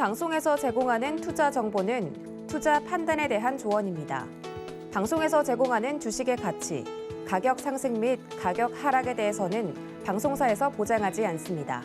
방송에서 제공하는 투자 정보는 투자 판단에 대한 조언입니다. 방송에서 제공하는 주식의 가치, 가격 상승 및 가격 하락에 대해서는 방송사에서 보장하지 않습니다.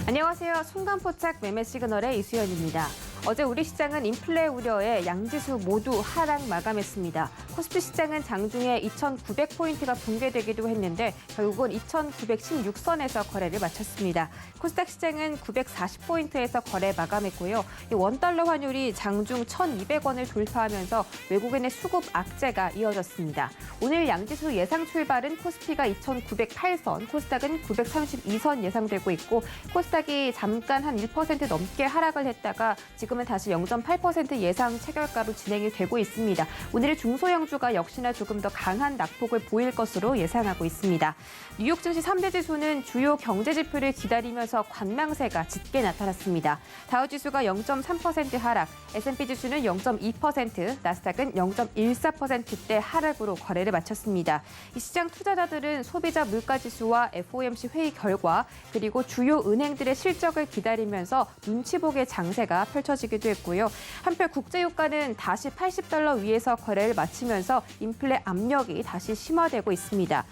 안녕하세요. 순간포착 매매 시그널의 이수연입니다. 어제 우리 시장은 인플레 우려에 양지수 모두 하락 마감했습니다. 코스피 시장은 장중에 2,900포인트가 붕괴되기도 했는데 결국은 2,916선에서 거래를 마쳤습니다. 코스닥 시장은 940포인트에서 거래 마감했고요. 원달러 환율이 장중 1,200원을 돌파하면서 외국인의 수급 악재가 이어졌습니다. 오늘 양지수 예상 출발은 코스피가 2,908선, 코스닥은 932선 예상되고 있고 코스닥이 잠깐 한 1% 넘게 하락을 했다가 지금은 다시 0.8% 예상 체결가로 진행이 되고 있습니다. 오늘의 중소형주가 역시나 조금 더 강한 낙폭을 보일 것으로 예상하고 있습니다. 뉴욕 증시 3대 지수는 주요 경제 지표를 기다리면서 관망세가 짙게 나타났습니다. 다우지수가 0.3% 하락, S&P 지수는 0.2%, 나스닥은 0.14%대 하락으로 거래를 마쳤습니다. 이 시장 투자자들은 소비자 물가지수와 FOMC 회의 결과 그리고 주요 은행들의 실적을 기다리면서 눈치 보기의 장세가 펼쳐지기도 했고요. 한편 국제유가는 다시 80달러 위에서 거래를 마치면서 인플레 압력이 다시 심화되고 있습니다.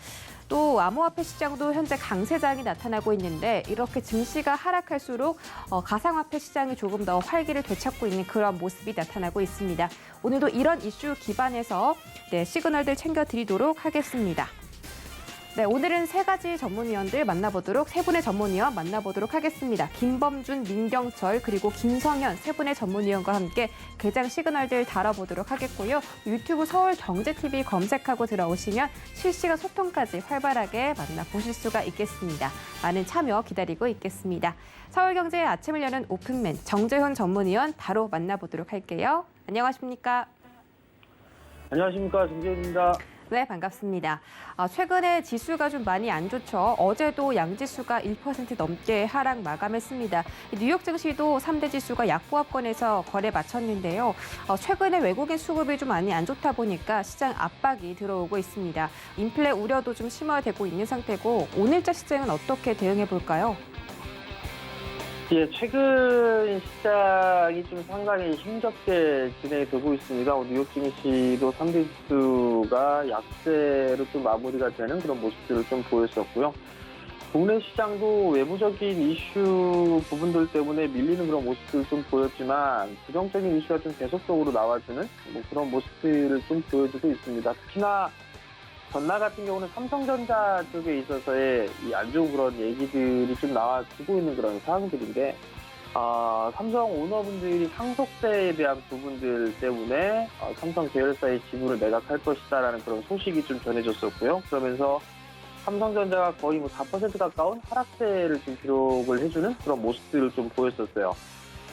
또 암호화폐 시장도 현재 강세장이 나타나고 있는데 이렇게 증시가 하락할수록 가상화폐 시장이 조금 더 활기를 되찾고 있는 그런 모습이 나타나고 있습니다. 오늘도 이런 이슈 기반에서 시그널들 챙겨드리도록 하겠습니다. 네, 오늘은 세 가지 전문위원들 세 분의 전문위원 만나보도록 하겠습니다. 김범준, 민경철, 그리고 김성현 세 분의 전문위원과 함께 개장 시그널들 다뤄보도록 하겠고요. 유튜브 서울경제TV 검색하고 들어오시면 실시간 소통까지 활발하게 만나보실 수가 있겠습니다. 많은 참여 기다리고 있겠습니다. 서울경제의 아침을 여는 오픈맨 정재훈 전문위원 바로 만나보도록 할게요. 안녕하십니까? 안녕하십니까, 정재훈입니다. 네, 반갑습니다. 최근에 지수가 좀 많이 안 좋죠. 어제도 양지수가 1% 넘게 하락 마감했습니다. 뉴욕 증시도 3대 지수가 약보합권에서 거래 마쳤는데요. 최근에 외국인 수급이 좀 많이 안 좋다 보니까 시장 압박이 들어오고 있습니다. 인플레 우려도 좀 심화되고 있는 상태고 오늘자 시장은 어떻게 대응해 볼까요? 예, 최근 시장이 좀 상당히 힘겹게 진행이 되고 있습니다. 뉴욕 증시도 3대 지수가 약세로 좀 마무리가 되는 그런 모습들을 좀 보였었고요. 국내 시장도 외부적인 이슈 부분들 때문에 밀리는 그런 모습들을 좀 보였지만 부정적인 이슈가 좀 계속적으로 나와주는 그런 모습들을 좀 보여주고 있습니다. 특히나 전날 같은 경우는 삼성전자 쪽에 있어서의 이 안 좋은 그런 얘기들이 좀 나와주고 있는 그런 상황들인데, 삼성 오너분들이 상속세에 대한 부분들 때문에 삼성 계열사의 지분을 매각할 것이다라는 그런 소식이 좀 전해졌었고요. 그러면서 삼성전자가 거의 4% 가까운 하락세를 좀 기록을 해주는 그런 모습들을 좀 보였었어요.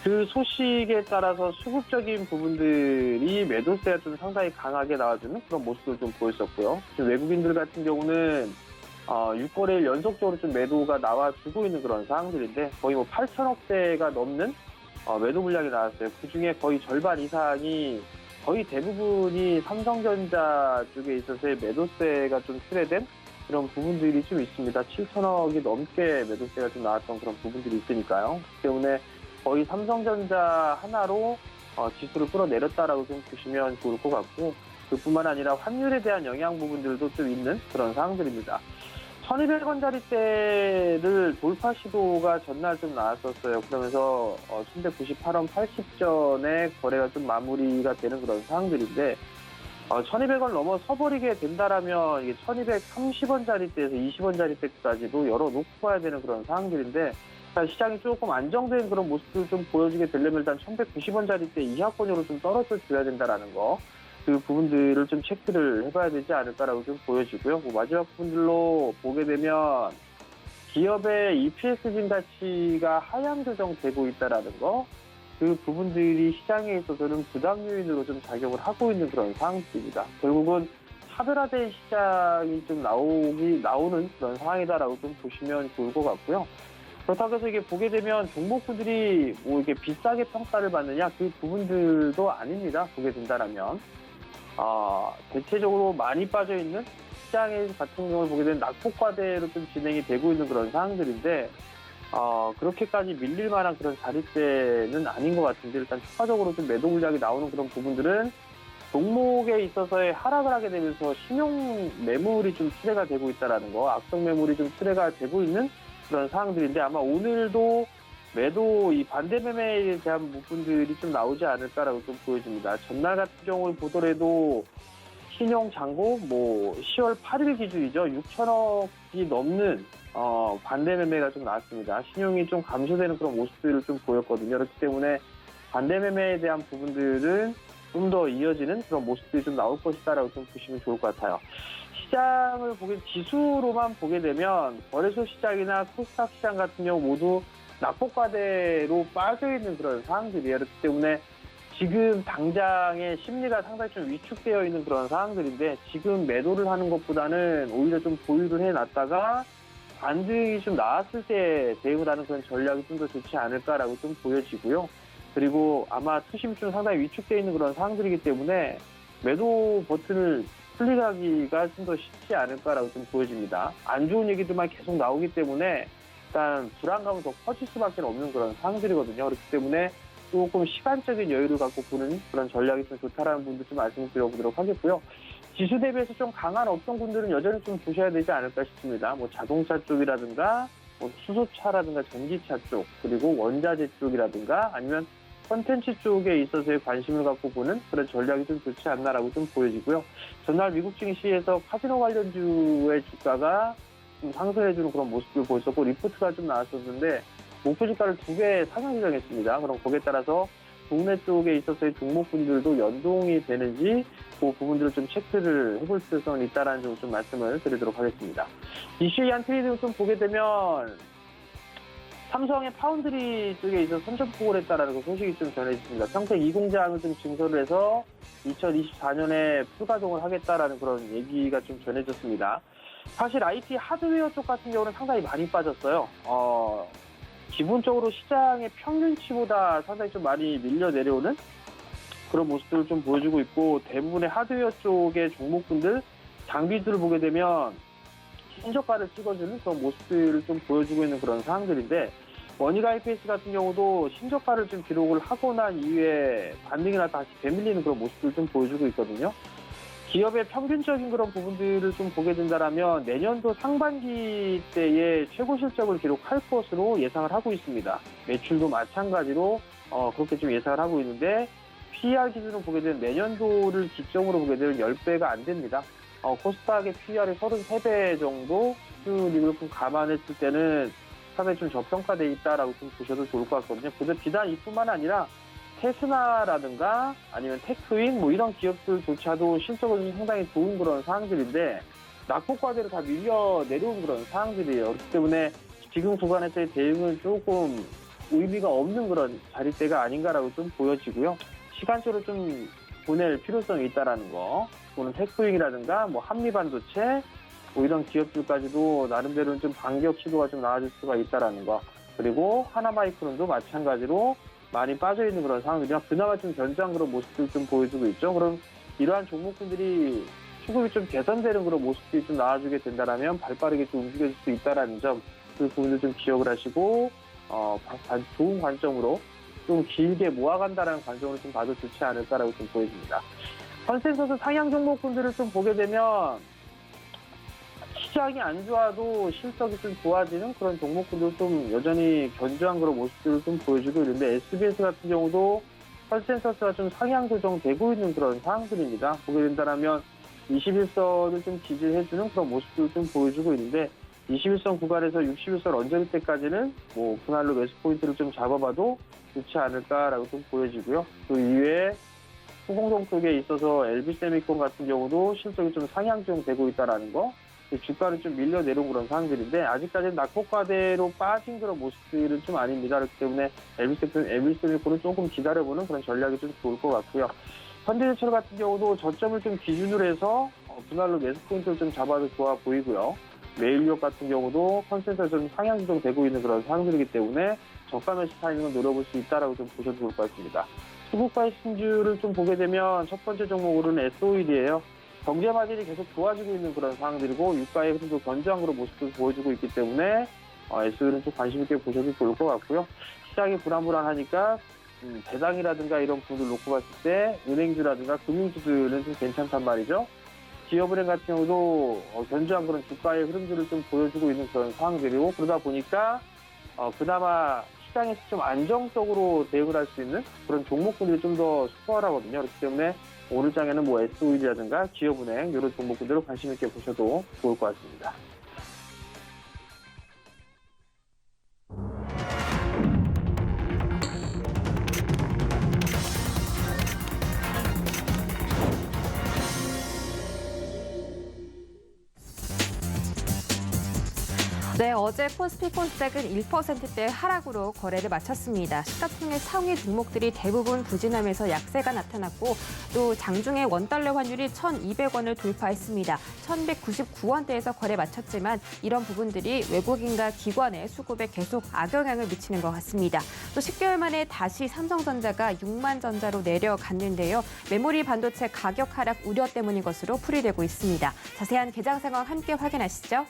그 소식에 따라서 수급적인 부분들이 매도세가 좀 상당히 강하게 나와주는 그런 모습을 좀 보였었고요. 지금 외국인들 같은 경우는 6거래일 연속적으로 좀 매도가 나와주고 있는 그런 상황들인데 거의 8천억대가 넘는 매도 물량이 나왔어요. 그중에 거의 절반 이상이 거의 대부분이 삼성전자 쪽에 있어서의 매도세가 좀 출회된 그런 부분들이 좀 있습니다. 7천억이 넘게 매도세가 좀 나왔던 그런 부분들이 있으니까요. 그렇기 때문에 거의 삼성전자 하나로 지수를 끌어내렸다라고 좀 보시면 좋을 것 같고 그뿐만 아니라 환율에 대한 영향 부분들도 좀 있는 그런 상황들입니다. 1,200원짜리대를 돌파 시도가 전날 좀 나왔었어요. 그러면서 1,198원 80전에 거래가 좀 마무리가 되는 그런 상황들인데 1,200원 넘어서 버리게 된다라면 이게 1,230원짜리대에서 20원짜리대까지도 열어놓고 봐야 되는 그런 상황들인데 시장이 조금 안정된 그런 모습을 좀 보여주게 되려면 일단 1,190원짜리대 이하권으로 좀 떨어져 줘야 된다라는 거. 그 부분들을 좀 체크를 해봐야 되지 않을까라고 좀 보여지고요. 마지막 부분들로 보게 되면 기업의 EPS 증가치가 하향 조정되고 있다라는 거. 그 부분들이 시장에 있어서는 부담 요인으로 좀 작용을 하고 있는 그런 상황입니다. 결국은 차별화된 시장이 좀 나오는 그런 상황이다라고 좀 보시면 좋을 것 같고요. 그렇다고 해서 이게 보게 되면 종목군들이 이게 비싸게 평가를 받느냐 그 부분들도 아닙니다. 보게 된다라면 대체적으로 많이 빠져 있는 시장에 같은 경우를 보게 되면 낙폭과대로 좀 진행이 되고 있는 그런 상황들인데 그렇게까지 밀릴 만한 그런 자릿대는 아닌 것 같은데 일단 추가적으로 좀 매도 물량이 나오는 그런 부분들은 종목에 있어서의 하락을 하게 되면서 신용 매물이 좀 출회가 되고 있다는 거, 악성 매물이 좀 출회가 되고 있는 그런 상황들인데 아마 오늘도 매도 이 반대 매매에 대한 부분들이 좀 나오지 않을까라고 좀 보여집니다. 전날 같은 경우를 보더라도 신용 잔고 10월 8일 기준이죠. 6천억이 넘는 반대 매매가 좀 나왔습니다. 신용이 좀 감소되는 그런 모습들을 좀 보였거든요. 그렇기 때문에 반대 매매에 대한 부분들은 좀 더 이어지는 그런 모습들이 좀 나올 것이다라고 좀 보시면 좋을 것 같아요. 시장을 지수로만 보게 되면 거래소 시장이나 코스닥 시장 같은 경우 모두 낙폭과대로 빠져 있는 그런 상황들이에요. 그렇기 때문에 지금 당장의 심리가 상당히 좀 위축되어 있는 그런 상황들인데 지금 매도를 하는 것보다는 오히려 좀 보유를 해놨다가 반등이 좀 나왔을 때 대응을 하는 그런 전략이 좀 더 좋지 않을까라고 좀 보여지고요. 그리고 아마 투심이 좀 상당히 위축되어 있는 그런 상황들이기 때문에 매도 버튼을 클릭하기가 좀 더 쉽지 않을까라고 좀 보여집니다. 안 좋은 얘기들만 계속 나오기 때문에 일단 불안감은 더 커질 수밖에 없는 그런 상황들이거든요. 그렇기 때문에 조금 시간적인 여유를 갖고 보는 그런 전략이 좀 좋다라는 분들 좀 말씀을 드려보도록 하겠고요. 지수 대비해서 좀 강한 업종군들은 여전히 좀 보셔야 되지 않을까 싶습니다. 자동차 쪽이라든가 수소차라든가 전기차 쪽, 그리고 원자재 쪽이라든가 아니면 콘텐츠 쪽에 있어서의 관심을 갖고 보는 그런 전략이 좀 좋지 않나라고 좀 보여지고요. 전날 미국 증시에서 카지노 관련주의 주가가 좀 상승해주는 그런 모습을 보였었고 리포트가 좀 나왔었는데 목표 주가를 2배 상향 조정했습니다. 그럼 거기에 따라서 국내 쪽에 있어서의 종목군들도 연동이 되는지 그 부분들을 좀 체크를 해볼 필요성이 있다라는 점을 좀 말씀을 드리도록 하겠습니다. 이슈의 한 트레이딩을 좀 보게 되면 삼성의 파운드리 쪽에 있어서 선전폭을 했다라는 그 소식이 좀 전해졌습니다. 평택 2공장을 좀 증설을 해서 2024년에 풀가동을 하겠다라는 그런 얘기가 좀 전해졌습니다. 사실 IT 하드웨어 쪽 같은 경우는 상당히 많이 빠졌어요. 기본적으로 시장의 평균치보다 상당히 좀 많이 밀려 내려오는 그런 모습들을 좀 보여주고 있고 대부분의 하드웨어 쪽의 종목군들, 장비들을 보게 되면 신저가를 찍어주는 그런 모습들을 좀 보여주고 있는 그런 상황들인데 원익 IPS 같은 경우도 신저가를 좀 기록을 하고 난 이후에 반등이나 다시 되밀리는 그런 모습들을 좀 보여주고 있거든요. 기업의 평균적인 그런 부분들을 좀 보게 된다면 내년도 상반기 때에 최고 실적을 기록할 것으로 예상을 하고 있습니다. 매출도 마찬가지로 그렇게 좀 예상을 하고 있는데 PER 기준으로 보게 되면 내년도를 기점으로 보게 되면 10배가 안 됩니다. 코스닥의 PER이 33배 정도 수익을 좀 감안했을 때는 상당히 좀 저평가되어 있다라고 좀 보셔도 좋을 것 같거든요. 그래서 비단 이뿐만 아니라 테스나라든가 아니면 테크윈 이런 기업들조차도 실적은 상당히 좋은 그런 상황들인데 낙폭과대로 다 밀려 내려온 그런 상황들이에요. 그렇기 때문에 지금 구간에서의 대응은 조금 의미가 없는 그런 자릿대가 아닌가라고 좀 보여지고요. 시간적으로 좀 보낼 필요성이 있다라는 거. 또는 테크윈이라든가 한미반도체 이런 기업들까지도 나름대로는 좀 반격 시도가 좀 나아질 수가 있다라는 거. 그리고 하나마이크론도 마찬가지로 많이 빠져있는 그런 상황이라 그나마 좀 견조한 그런 모습들 좀 보여주고 있죠. 그럼 이러한 종목군들이 수급이 좀 개선되는 그런 모습들이 좀 나와주게 된다면 발빠르게 좀 움직여질 수 있다는 점, 그 부분을 좀 기억을 하시고 좋은 관점으로 좀 길게 모아간다는 관점으로 좀 봐도 좋지 않을까라고 좀 보여집니다. 컨센서스 상향 종목군들을 좀 보게 되면 시장이 안 좋아도 실적이 좀 좋아지는 그런 종목군도 좀 여전히 견조한 그런 모습들을 좀 보여주고 있는데 SBS 같은 경우도 컨센서스가 좀 상향 조정되고 있는 그런 상황들입니다. 보게 된다면 21선을 좀 지지해주는 그런 모습들을 좀 보여주고 있는데 21선 구간에서 61선 언저리 때까지는 그날로 매수 포인트를 좀 잡아봐도 좋지 않을까라고 좀 보여지고요. 그 이외에 후공동 쪽에 있어서 LB세미콘 같은 경우도 실적이 좀 상향 조정되고 있다라는 거, 주가를 좀 밀려 내려온 그런 상황들인데 아직까지는 낙폭과대로 빠진 그런 모습들은 좀 아닙니다. 그렇기 때문에 LB세미콘은 조금 기다려보는 그런 전략이 좀 좋을 것 같고요. 현대제철 같은 경우도 저점을 좀 기준으로 해서 분할로 매수 포인트를 좀 잡아도 좋아 보이고요. 매일력 같은 경우도 컨센서스 좀 상향 조정되고 있는 그런 상황들이기 때문에 저가 매수 타이밍을 노려볼 수 있다라고 좀 보셔도 좋을 것 같습니다. 수급가의 신주를 좀 보게 되면 첫 번째 종목으로는 SOED예요. 경제 마진이 계속 좋아지고 있는 그런 상황들이고 유가의 흐름도 견조한 그런 모습을 보여주고 있기 때문에 SOE는 좀 관심 있게 보셔도 좋을 것 같고요. 시장이 불안하니까 배당이라든가 이런 부분을 놓고 봤을 때 은행주라든가 금융주들은 좀 괜찮단 말이죠. 기업은행 같은 경우도 견조한 그런 주가의 흐름들을 좀 보여주고 있는 그런 상황들이고 그러다 보니까 그나마 시장에서 좀 안정적으로 대응을 할 수 있는 그런 종목군들이 좀 더 수월하거든요. 그렇기 때문에 오늘 장에는 뭐 SOE라든가 기업은행 이런 종목군들을 관심 있게 보셔도 좋을 것 같습니다. 네, 어제 코스피 코스닥은 1%대 하락으로 거래를 마쳤습니다. 시가총액 상위 종목들이 대부분 부진하면서 약세가 나타났고 또 장중에 원달러 환율이 1,200원을 돌파했습니다. 1,199원대에서 거래 마쳤지만 이런 부분들이 외국인과 기관의 수급에 계속 악영향을 미치는 것 같습니다. 또 10개월 만에 다시 삼성전자가 6만 전자로 내려갔는데요. 메모리 반도체 가격 하락 우려 때문인 것으로 풀이되고 있습니다. 자세한 개장 상황 함께 확인하시죠.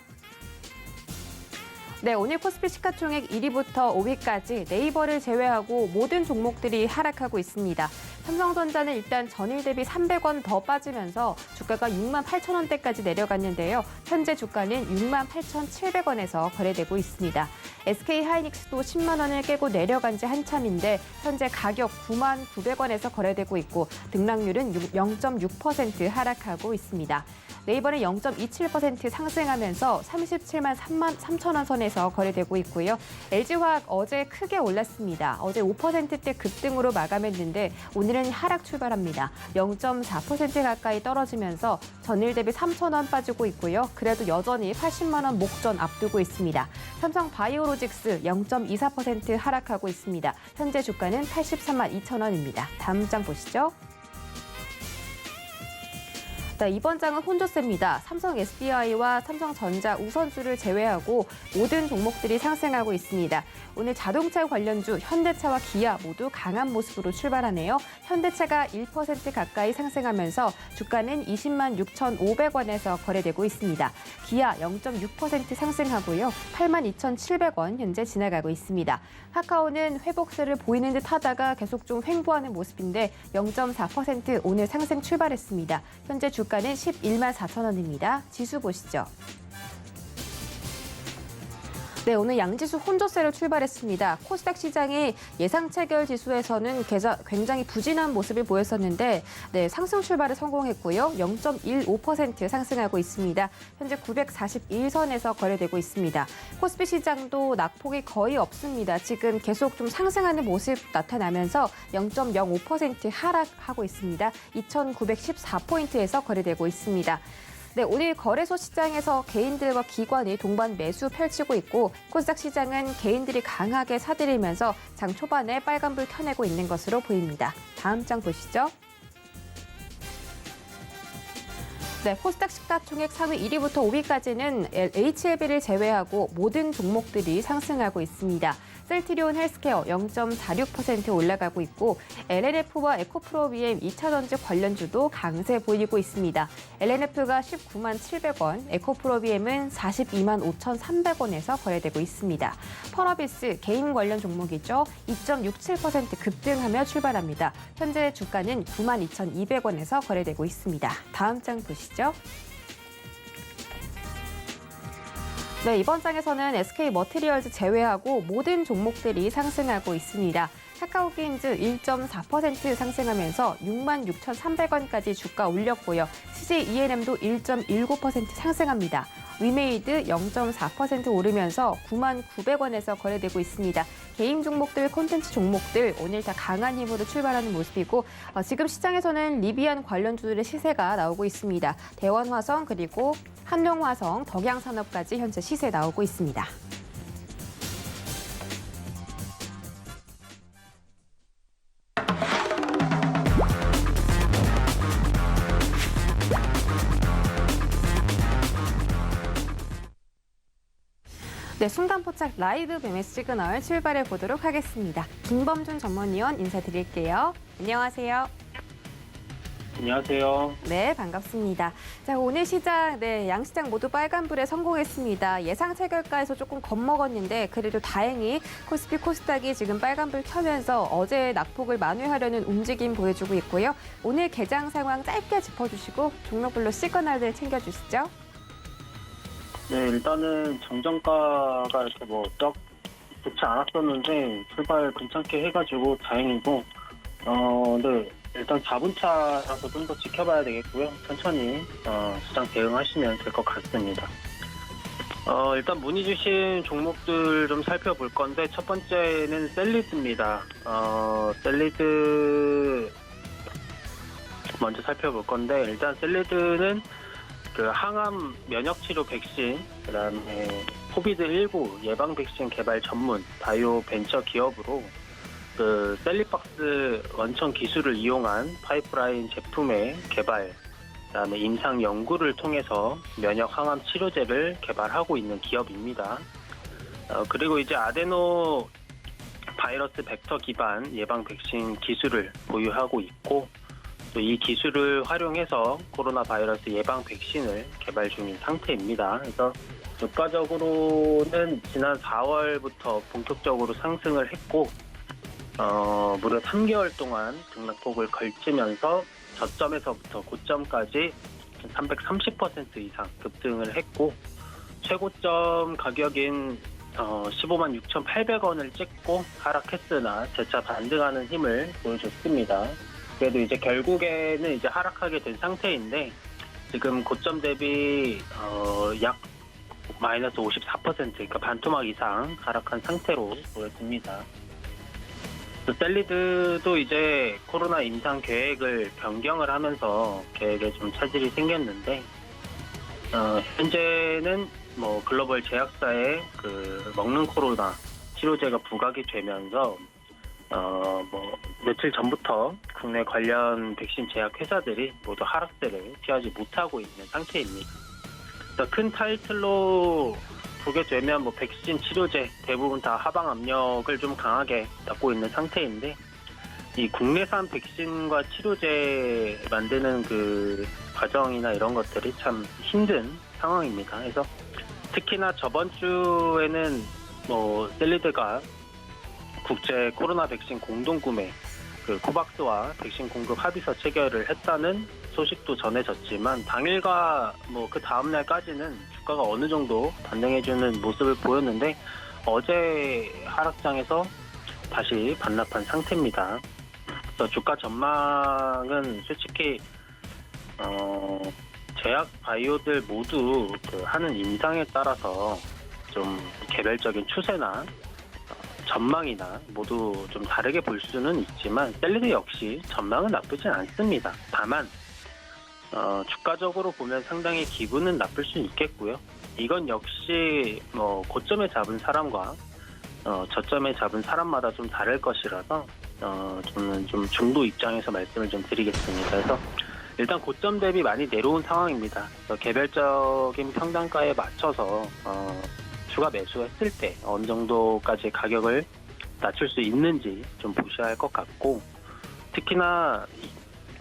네, 오늘 코스피 시가총액 1위부터 5위까지 네이버를 제외하고 모든 종목들이 하락하고 있습니다. 삼성전자는 일단 전일 대비 300원 더 빠지면서 주가가 6만 8천 원대까지 내려갔는데요. 현재 주가는 6만 8,700원에서 거래되고 있습니다. SK하이닉스도 10만 원을 깨고 내려간 지 한참인데 현재 가격 9만 900원에서 거래되고 있고 등락률은 0.6% 하락하고 있습니다. 네이버는 0.27% 상승하면서 37만 3천 원 선에서 거래되고 있고요. LG화학 어제 크게 올랐습니다. 어제 5%대 급등으로 마감했는데 오늘은 하락 출발합니다. 0.4% 가까이 떨어지면서 전일 대비 3천 원 빠지고 있고요. 그래도 여전히 80만 원 목전 앞두고 있습니다. 삼성 바이오로직스 0.24% 하락하고 있습니다. 현재 주가는 83만 2천 원입니다. 다음 장 보시죠. 네, 이번 장은 혼조세입니다. 삼성 SDI와 삼성전자 우선주를 제외하고 모든 종목들이 상승하고 있습니다. 오늘 자동차 관련주 현대차와 기아 모두 강한 모습으로 출발하네요. 현대차가 1% 가까이 상승하면서 주가는 20만 6,500원에서 거래되고 있습니다. 기아 0.6% 상승하고요. 8만 2,700원 현재 지나가고 있습니다. 카카오는 회복세를 보이는 듯 하다가 계속 좀 횡보하는 모습인데 0.4% 오늘 상승 출발했습니다. 현재 주가는 11만 4천 원입니다. 지수 보시죠. 네, 오늘 양지수 혼조세로 출발했습니다. 코스닥 시장이 예상 체결 지수에서는 굉장히 부진한 모습을 보였었는데 네, 상승 출발에 성공했고요. 0.15% 상승하고 있습니다. 현재 941선에서 거래되고 있습니다. 코스피 시장도 낙폭이 거의 없습니다. 지금 계속 좀 상승하는 모습 나타나면서 0.05% 하락하고 있습니다. 2,914포인트에서 거래되고 있습니다. 네, 오늘 거래소 시장에서 개인들과 기관이 동반 매수 펼치고 있고 코스닥 시장은 개인들이 강하게 사들이면서 장 초반에 빨간불 켜내고 있는 것으로 보입니다. 다음 장 보시죠. 네, 코스닥 시가총액 상위 1위부터 5위까지는 HLB를 제외하고 모든 종목들이 상승하고 있습니다. 셀트리온 헬스케어 0.46% 올라가고 있고 LNF와 에코프로비엠 2차전지 관련주도 강세 보이고 있습니다. LNF가 19만 700원, 에코프로비엠은 42만 5,300원에서 거래되고 있습니다. 펄어비스 개인 관련 종목이죠. 2.67% 급등하며 출발합니다. 현재 주가는 9만 2,200원에서 거래되고 있습니다. 다음 장 보시죠. 네, 이번 장에서는 SK머티리얼즈 제외하고 모든 종목들이 상승하고 있습니다. 카카오게임즈 1.4% 상승하면서 6만 6,300원까지 주가 올렸고요. CJ ENM도 1.19% 상승합니다. 위메이드 0.4% 오르면서 9만 900원에서 거래되고 있습니다. 게임 종목들, 콘텐츠 종목들 오늘 다 강한 힘으로 출발하는 모습이고 지금 시장에서는 리비안 관련주들의 시세가 나오고 있습니다. 대원화성 그리고 한룡화성, 덕양산업까지 현재 시세 나오고 있습니다. 네, 순간포착 라이브 매매 시그널 출발해 보도록 하겠습니다. 김범준 전문위원 인사드릴게요. 안녕하세요. 안녕하세요. 네, 반갑습니다. 자, 오늘 시장, 양시장 모두 빨간불에 성공했습니다. 예상 체결가에서 조금 겁먹었는데 그래도 다행히 코스피 코스닥이 지금 빨간불 켜면서 어제의 낙폭을 만회하려는 움직임 보여주고 있고요. 오늘 개장 상황 짧게 짚어주시고 종목별로 시그널들 챙겨주시죠. 네, 일단은 정정가가 이렇게 썩 좋지 않았었는데 출발 괜찮게 해가지고 다행이고, 네. 일단 4분차라서 좀 더 지켜봐야 되겠고요. 천천히 시장 대응하시면 될 것 같습니다. 일단 문의 주신 종목들 좀 살펴볼 건데 첫 번째는 샐리드입니다. 샐리드 먼저 살펴볼 건데 일단 샐리드는 그 항암 면역치료 백신, 그다음에 코비드19 예방 백신 개발 전문 바이오 벤처 기업으로 그 셀리박스 원천 기술을 이용한 파이프라인 제품의 개발, 그다음에 임상 연구를 통해서 면역 항암 치료제를 개발하고 있는 기업입니다. 그리고 이제 아데노 바이러스 벡터 기반 예방 백신 기술을 보유하고 있고, 또 이 기술을 활용해서 코로나 바이러스 예방 백신을 개발 중인 상태입니다. 그래서 주가적으로는 지난 4월부터 본격적으로 상승을 했고, 무려 3개월 동안 등락폭을 걸치면서 저점에서부터 고점까지 330% 이상 급등을 했고, 최고점 가격인 15만 6,800원을 찍고 하락했으나 재차 반등하는 힘을 보여줬습니다. 그래도 이제 결국에는 이제 하락하게 된 상태인데, 지금 고점 대비 약 마이너스 54%, 그러니까 반토막 이상 하락한 상태로 보여집니다. 샐리드도 이제 코로나 임상 계획을 변경을 하면서 계획에 좀 차질이 생겼는데, 현재는 글로벌 제약사의 그 먹는 코로나 치료제가 부각이 되면서 며칠 전부터 국내 관련 백신 제약 회사들이 모두 하락세를 피하지 못하고 있는 상태입니다. 큰 타이틀로 보게 되면 백신 치료제 대부분 다 하방 압력을 좀 강하게 받고 있는 상태인데, 이 국내산 백신과 치료제 만드는 그 과정이나 이런 것들이 참 힘든 상황입니다. 그래서 특히나 저번 주에는 샐리드가 국제 코로나 백신 공동 구매, 그 코박스와 백신 공급 합의서 체결을 했다는 소식도 전해졌지만, 당일과 그 다음날까지는 주가가 어느 정도 반등해주는 모습을 보였는데, 어제 하락장에서 다시 반납한 상태입니다. 그래서 주가 전망은 솔직히 제약 바이오들 모두 하는 임상에 따라서 좀 개별적인 추세나 전망이나 모두 좀 다르게 볼 수는 있지만, 샐리드 역시 전망은 나쁘진 않습니다. 다만 주가적으로 보면 상당히 기분은 나쁠 수는 있겠고요. 이건 역시 고점에 잡은 사람과 저점에 잡은 사람마다 좀 다를 것이라서 저는 좀 중도 입장에서 말씀을 좀 드리겠습니다. 그래서 일단 고점 대비 많이 내려온 상황입니다. 그래서 개별적인 평단가에 맞춰서 추가 매수했을 때 어느 정도까지 가격을 낮출 수 있는지 좀 보셔야 할 것 같고, 특히나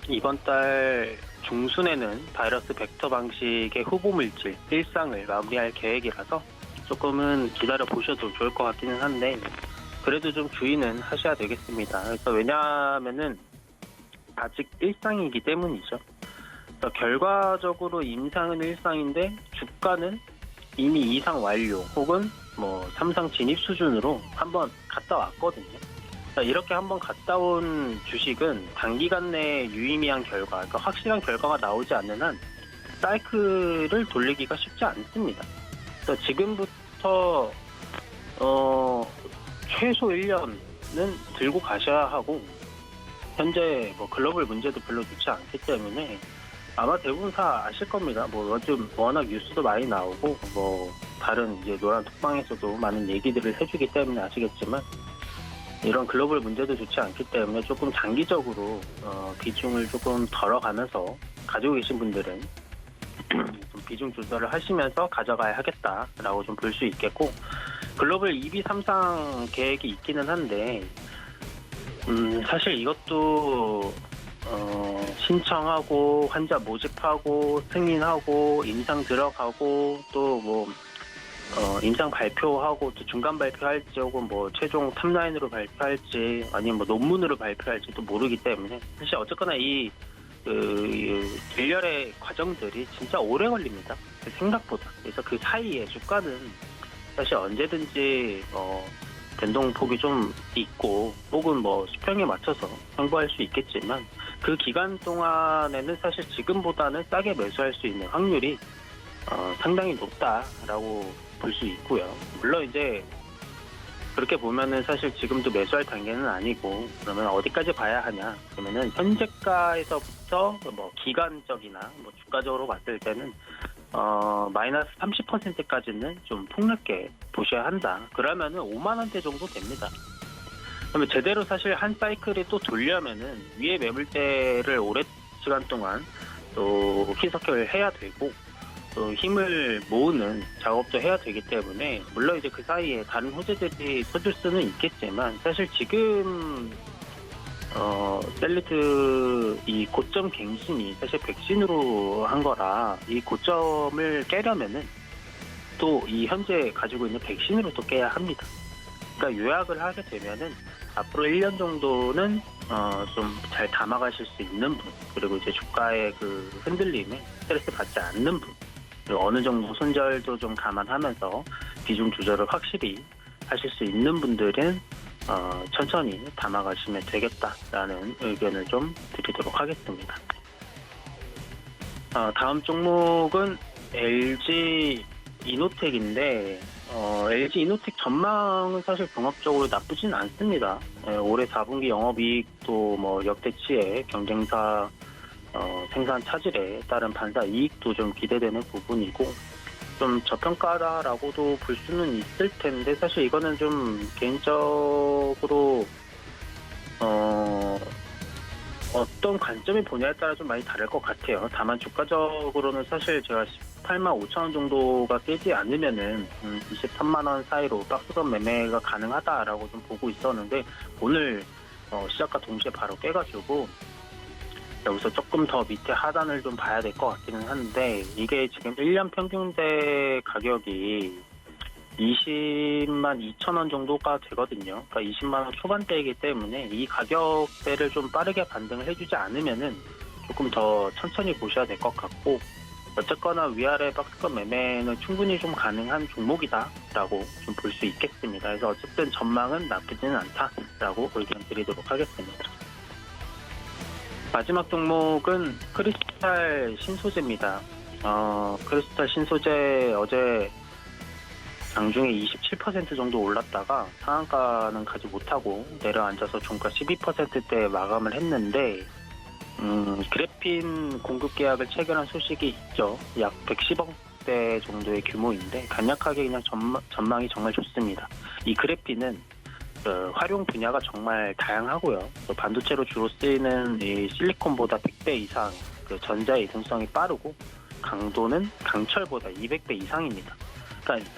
이번 달 중순에는 바이러스 벡터 방식의 후보 물질 1상을 마무리할 계획이라서 조금은 기다려 보셔도 좋을 것 같기는 한데, 그래도 좀 주의는 하셔야 되겠습니다. 그래서 왜냐하면은 아직 1상이기 때문이죠. 그래서 결과적으로 임상은 1상인데 주가는 이미 2상 완료 혹은 3상 진입 수준으로 한번 갔다 왔거든요. 이렇게 한번 갔다 온 주식은 단기간 내에 유의미한 결과, 그러니까 확실한 결과가 나오지 않는 한 사이클을 돌리기가 쉽지 않습니다. 그래서 지금부터 최소 1년은 들고 가셔야 하고, 현재 글로벌 문제도 별로 좋지 않기 때문에 아마 대부분 다 아실 겁니다. 요즘 워낙 뉴스도 많이 나오고 다른 이제 노란 톡방에서도 많은 얘기들을 해주기 때문에 아시겠지만, 이런 글로벌 문제도 좋지 않기 때문에 조금 장기적으로 비중을 조금 덜어가면서 가지고 계신 분들은 좀 비중 조절을 하시면서 가져가야 하겠다라고 좀 볼 수 있겠고, 글로벌 2비 3상 계획이 있기는 한데 사실 이것도 신청하고 환자 모집하고 승인하고 임상 들어가고 또 뭐 임상 발표하고 또 중간 발표할지 혹은 뭐 최종 탑라인으로 발표할지 아니면 뭐 논문으로 발표할지도 모르기 때문에 사실 어쨌거나 이 일련의 과정들이 진짜 오래 걸립니다. 생각보다. 그래서 그 사이에 주가는 사실 언제든지 변동폭이 좀 있고 혹은 뭐 수평에 맞춰서 행보할 수 있겠지만 그 기간 동안에는 사실 지금보다는 싸게 매수할 수 있는 확률이 상당히 높다라고 볼 수 있고요. 물론 이제 그렇게 보면은 사실 지금도 매수할 단계는 아니고 그러면 어디까지 봐야 하냐? 그러면은 현재가에서부터 뭐 기간적이나 뭐 주가적으로 봤을 때는 마이너스 30%까지는 좀 폭넓게 보셔야 한다. 그러면은 5만 원대 정도 됩니다. 그러면 제대로 사실 한 사이클이 또 돌려면은 위에 매물대를 오랜 시간 동안 또 희석을 해야 되고 또 힘을 모으는 작업도 해야 되기 때문에 물론 이제 그 사이에 다른 호재들이 터질 수는 있겠지만 사실 지금 셀리트 이 고점 갱신이 사실 백신으로 한 거라 이 고점을 깨려면은 또 이 현재 가지고 있는 백신으로 또 깨야 합니다. 그러니까 요약을 하게 되면은 앞으로 1년 정도는 좀 잘 담아가실 수 있는 분 그리고 이제 주가의 그 흔들림에 스트레스 받지 않는 분 그리고 어느 정도 손절도 좀 감안하면서 비중 조절을 확실히 하실 수 있는 분들은 천천히 담아가시면 되겠다라는 의견을 좀 드리도록 하겠습니다. 다음 종목은 LG 이노텍인데 LG 이노텍 전망은 사실 종합적으로 나쁘진 않습니다. 올해 4분기 영업이익도 뭐 역대치의 경쟁사 생산 차질에 따른 반사 이익도 좀 기대되는 부분이고 좀 저평가다라고도 볼 수는 있을 텐데 사실 이거는 좀 개인적으로 어떤 관점이 보냐에 따라 좀 많이 다를 것 같아요. 다만 주가적으로는 사실 제가 18만 5천 원 정도가 깨지 않으면은 23만 원 사이로 박스권 매매가 가능하다라고 좀 보고 있었는데 오늘 시작과 동시에 바로 깨가지고 여기서 조금 더 밑에 하단을 좀 봐야 될 것 같기는 한데 이게 지금 1년 평균대 가격이 20만 2천 원 정도가 되거든요. 그러니까 20만 원 초반대이기 때문에 이 가격대를 좀 빠르게 반등을 해주지 않으면은 조금 더 천천히 보셔야 될 것 같고 어쨌거나 위아래 박스권 매매는 충분히 좀 가능한 종목이다라고 좀 볼 수 있겠습니다. 그래서 어쨌든 전망은 나쁘지는 않다라고 의견 드리도록 하겠습니다. 마지막 종목은 크리스탈 신소재입니다. 크리스탈 신소재 어제 장중에 27% 정도 올랐다가 상한가는 가지 못하고 내려앉아서 종가 12%대 마감을 했는데 그래핀 공급 계약을 체결한 소식이 있죠. 약 110억대 정도의 규모인데 간략하게 그냥 전망이 정말 좋습니다. 이 그래핀은 활용 분야가 정말 다양하고요. 또 반도체로 주로 쓰이는 이 실리콘보다 100배 이상 그 전자의 이동성이 빠르고 강도는 강철보다 200배 이상입니다. 그러니까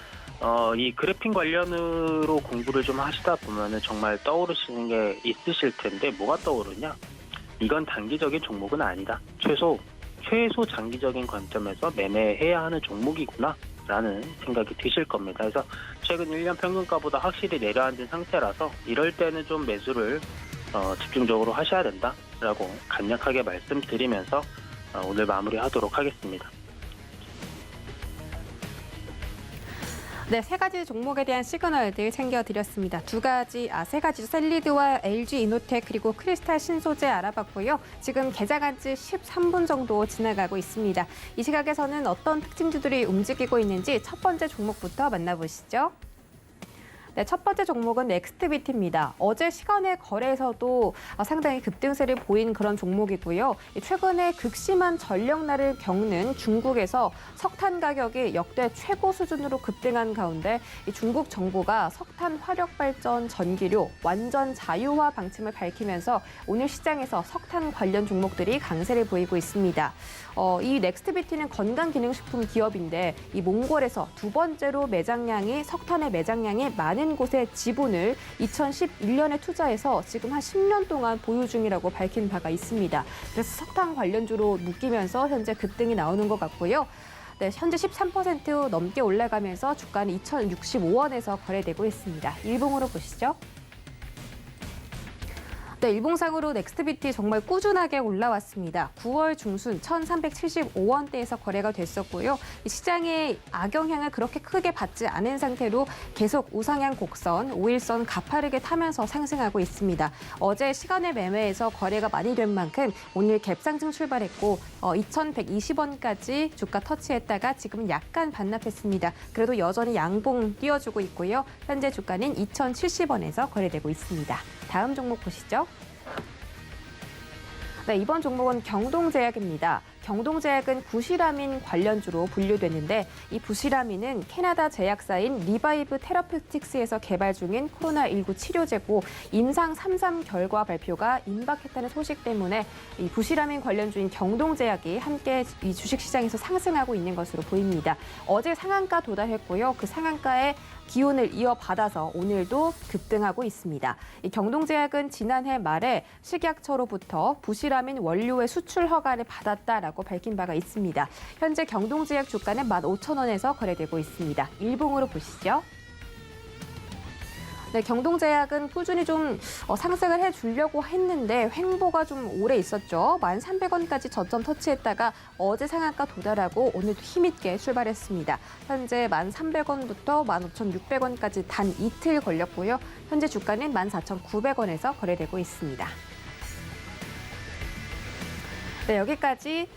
이 그래핀 관련으로 공부를 좀 하시다 보면은 정말 떠오르시는 게 있으실 텐데 뭐가 떠오르냐? 이건 단기적인 종목은 아니다. 최소 장기적인 관점에서 매매해야 하는 종목이구나 라는 생각이 드실 겁니다. 그래서 최근 1년 평균가보다 확실히 내려앉은 상태라서 이럴 때는 좀 매수를 집중적으로 하셔야 된다라고 간략하게 말씀드리면서 오늘 마무리하도록 하겠습니다. 네, 세 가지 종목에 대한 시그널들 챙겨드렸습니다. 세 가지 셀리드와 LG 이노텍 그리고 크리스탈 신소재 알아봤고요. 지금 개장한 지 13분 정도 지나가고 있습니다. 이 시각에서는 어떤 특징주들이 움직이고 있는지 첫 번째 종목부터 만나보시죠. 네, 첫 번째 종목은 넥스트비트입니다. 어제 시간의 거래에서도 상당히 급등세를 보인 그런 종목이고요. 최근에 극심한 전력난을 겪는 중국에서 석탄 가격이 역대 최고 수준으로 급등한 가운데 중국 정부가 석탄 화력 발전 전기료 완전 자유화 방침을 밝히면서 오늘 시장에서 석탄 관련 종목들이 강세를 보이고 있습니다. 이 넥스트비트는 건강기능식품 기업인데 이 몽골에서 두 번째로 석탄의 매장량이 많은 많은 곳의 지분을 2011년에 투자해서 지금 한 10년 동안 보유 중이라고 밝힌 바가 있습니다. 그래서 석탄 관련주로 묶이면서 현재 급등이 나오는 것 같고요. 네, 현재 13% 넘게 올라가면서 주가는 2,065원에서 거래되고 있습니다. 일봉으로 보시죠. 네, 일봉상으로 넥스트비티 정말 꾸준하게 올라왔습니다. 9월 중순 1,375원대에서 거래가 됐었고요. 이 시장의 악영향을 그렇게 크게 받지 않은 상태로 계속 우상향 곡선, 5일선 가파르게 타면서 상승하고 있습니다. 어제 시간의 매매에서 거래가 많이 된 만큼 오늘 갭상승 출발했고 2,120원까지 주가 터치했다가 지금 약간 반납했습니다. 그래도 여전히 양봉 띄워주고 있고요. 현재 주가는 2,070원에서 거래되고 있습니다. 다음 종목 보시죠. 네, 이번 종목은 경동제약입니다. 경동제약은 부시라민 관련주로 분류됐는데 이 부시라민은 캐나다 제약사인 리바이브 테러퓨틱스에서 개발 중인 코로나19 치료제고 임상 3.3 결과 발표가 임박했다는 소식 때문에 이 부시라민 관련주인 경동제약이 함께 이 주식시장에서 상승하고 있는 것으로 보입니다. 어제 상한가 도달했고요. 그 상한가에 기운을 이어받아서 오늘도 급등하고 있습니다. 이 경동제약은 지난해 말에 식약처로부터 부시라민 원료의 수출 허가를 받았다라고 밝힌 바가 있습니다. 현재 경동제약 주가는 15,000원에서 거래되고 있습니다. 일봉으로 보시죠. 네, 경동제약은 꾸준히 좀 상승을 해주려고 했는데 횡보가 좀 오래 있었죠. 1,300원까지 저점 터치했다가 어제 상한가 도달하고 오늘도 힘있게 출발했습니다. 현재 1,300원부터 15,600원까지 단 이틀 걸렸고요. 현재 주가는 14,900원에서 거래되고 있습니다. 네, 여기까지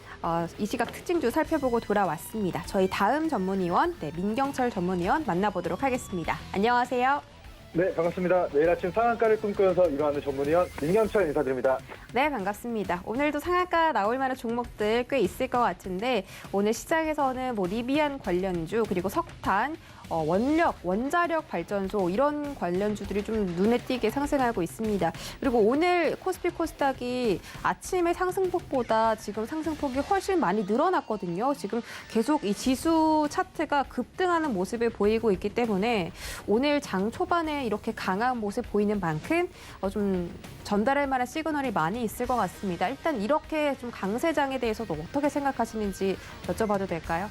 이 시각 특징주 살펴보고 돌아왔습니다. 저희 다음 전문위원, 민경철 전문위원 만나보도록 하겠습니다. 안녕하세요. 네, 반갑습니다. 매일 아침 상한가를 꿈꾸면서 일어나는 전문위원 민경철 인사드립니다. 네, 반갑습니다. 오늘도 상한가 나올 만한 종목들 꽤 있을 것 같은데 오늘 시장에서는 리비안 관련주 그리고 석탄, 원력, 원자력 발전소 이런 관련주들이 좀 눈에 띄게 상승하고 있습니다. 그리고 오늘 코스피 코스닥이 아침의 상승폭보다 지금 상승폭이 훨씬 많이 늘어났거든요. 지금 계속 이 지수 차트가 급등하는 모습을 보이고 있기 때문에 오늘 장 초반에 이렇게 강한 모습 보이는 만큼 좀 전달할 만한 시그널이 많이 있을 것 같습니다. 일단 이렇게 좀 강세장에 대해서도 어떻게 생각하시는지 여쭤봐도 될까요?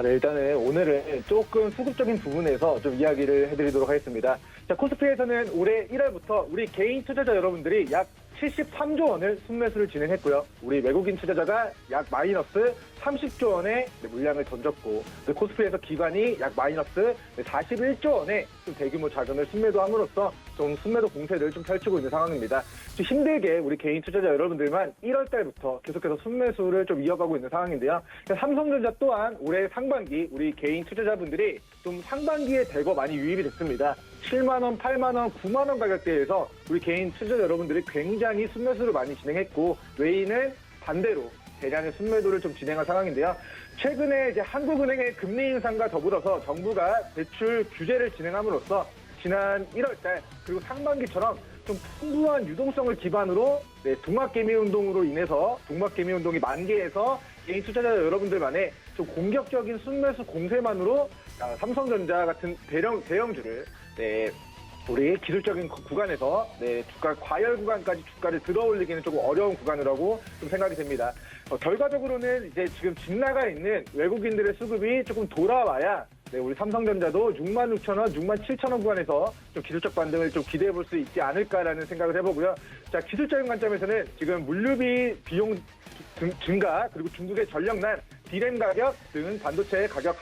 네, 일단은 오늘은 조금 수급적인 부분에서 좀 이야기를 해드리도록 하겠습니다. 자, 코스피에서는 올해 1월부터 우리 개인 투자자 여러분들이 약 73조 원을 순매수를 진행했고요. 우리 외국인 투자자가 약 마이너스 30조 원의 물량을 던졌고 코스피에서 기관이 약 마이너스 41조 원의 좀 대규모 자금을 순매도함으로써 좀 순매도 공세를 좀 펼치고 있는 상황입니다. 좀 힘들게 우리 개인 투자자 여러분들만 1월 달부터 계속해서 순매수를 좀 이어가고 있는 상황인데요. 삼성전자 또한 올해 상반기 우리 개인 투자자분들이 좀 상반기에 대거 많이 유입이 됐습니다. 7만 원, 8만 원, 9만 원 가격대에서 우리 개인 투자자 여러분들이 굉장히 순매수를 많이 진행했고 외인은 반대로 대량의 순매도를 좀 진행한 상황인데요. 최근에 이제 한국은행의 금리 인상과 더불어서 정부가 대출 규제를 진행함으로써 지난 1월달 그리고 상반기처럼 좀 풍부한 유동성을 기반으로 동학개미 운동으로 인해서 동학개미 운동이 만개해서 개인 투자자 여러분들만의 좀 공격적인 순매수 공세만으로 삼성전자 같은 대형주를 우리 기술적인 구간에서 주가 과열 구간까지 주가를 들어올리기는 조금 어려운 구간이라고 좀 생각이 됩니다. 결과적으로는 이제 지금 집 나가 있는 외국인들의 수급이 조금 돌아와야 우리 삼성전자도 66,000원, 67,000원 구간에서 좀 기술적 반등을 좀 기대해 볼 수 있지 않을까라는 생각을 해보고요. 자, 기술적인 관점에서는 지금 물류비 비용 증가 그리고 중국의 전력난, 디램 가격 등 반도체 가격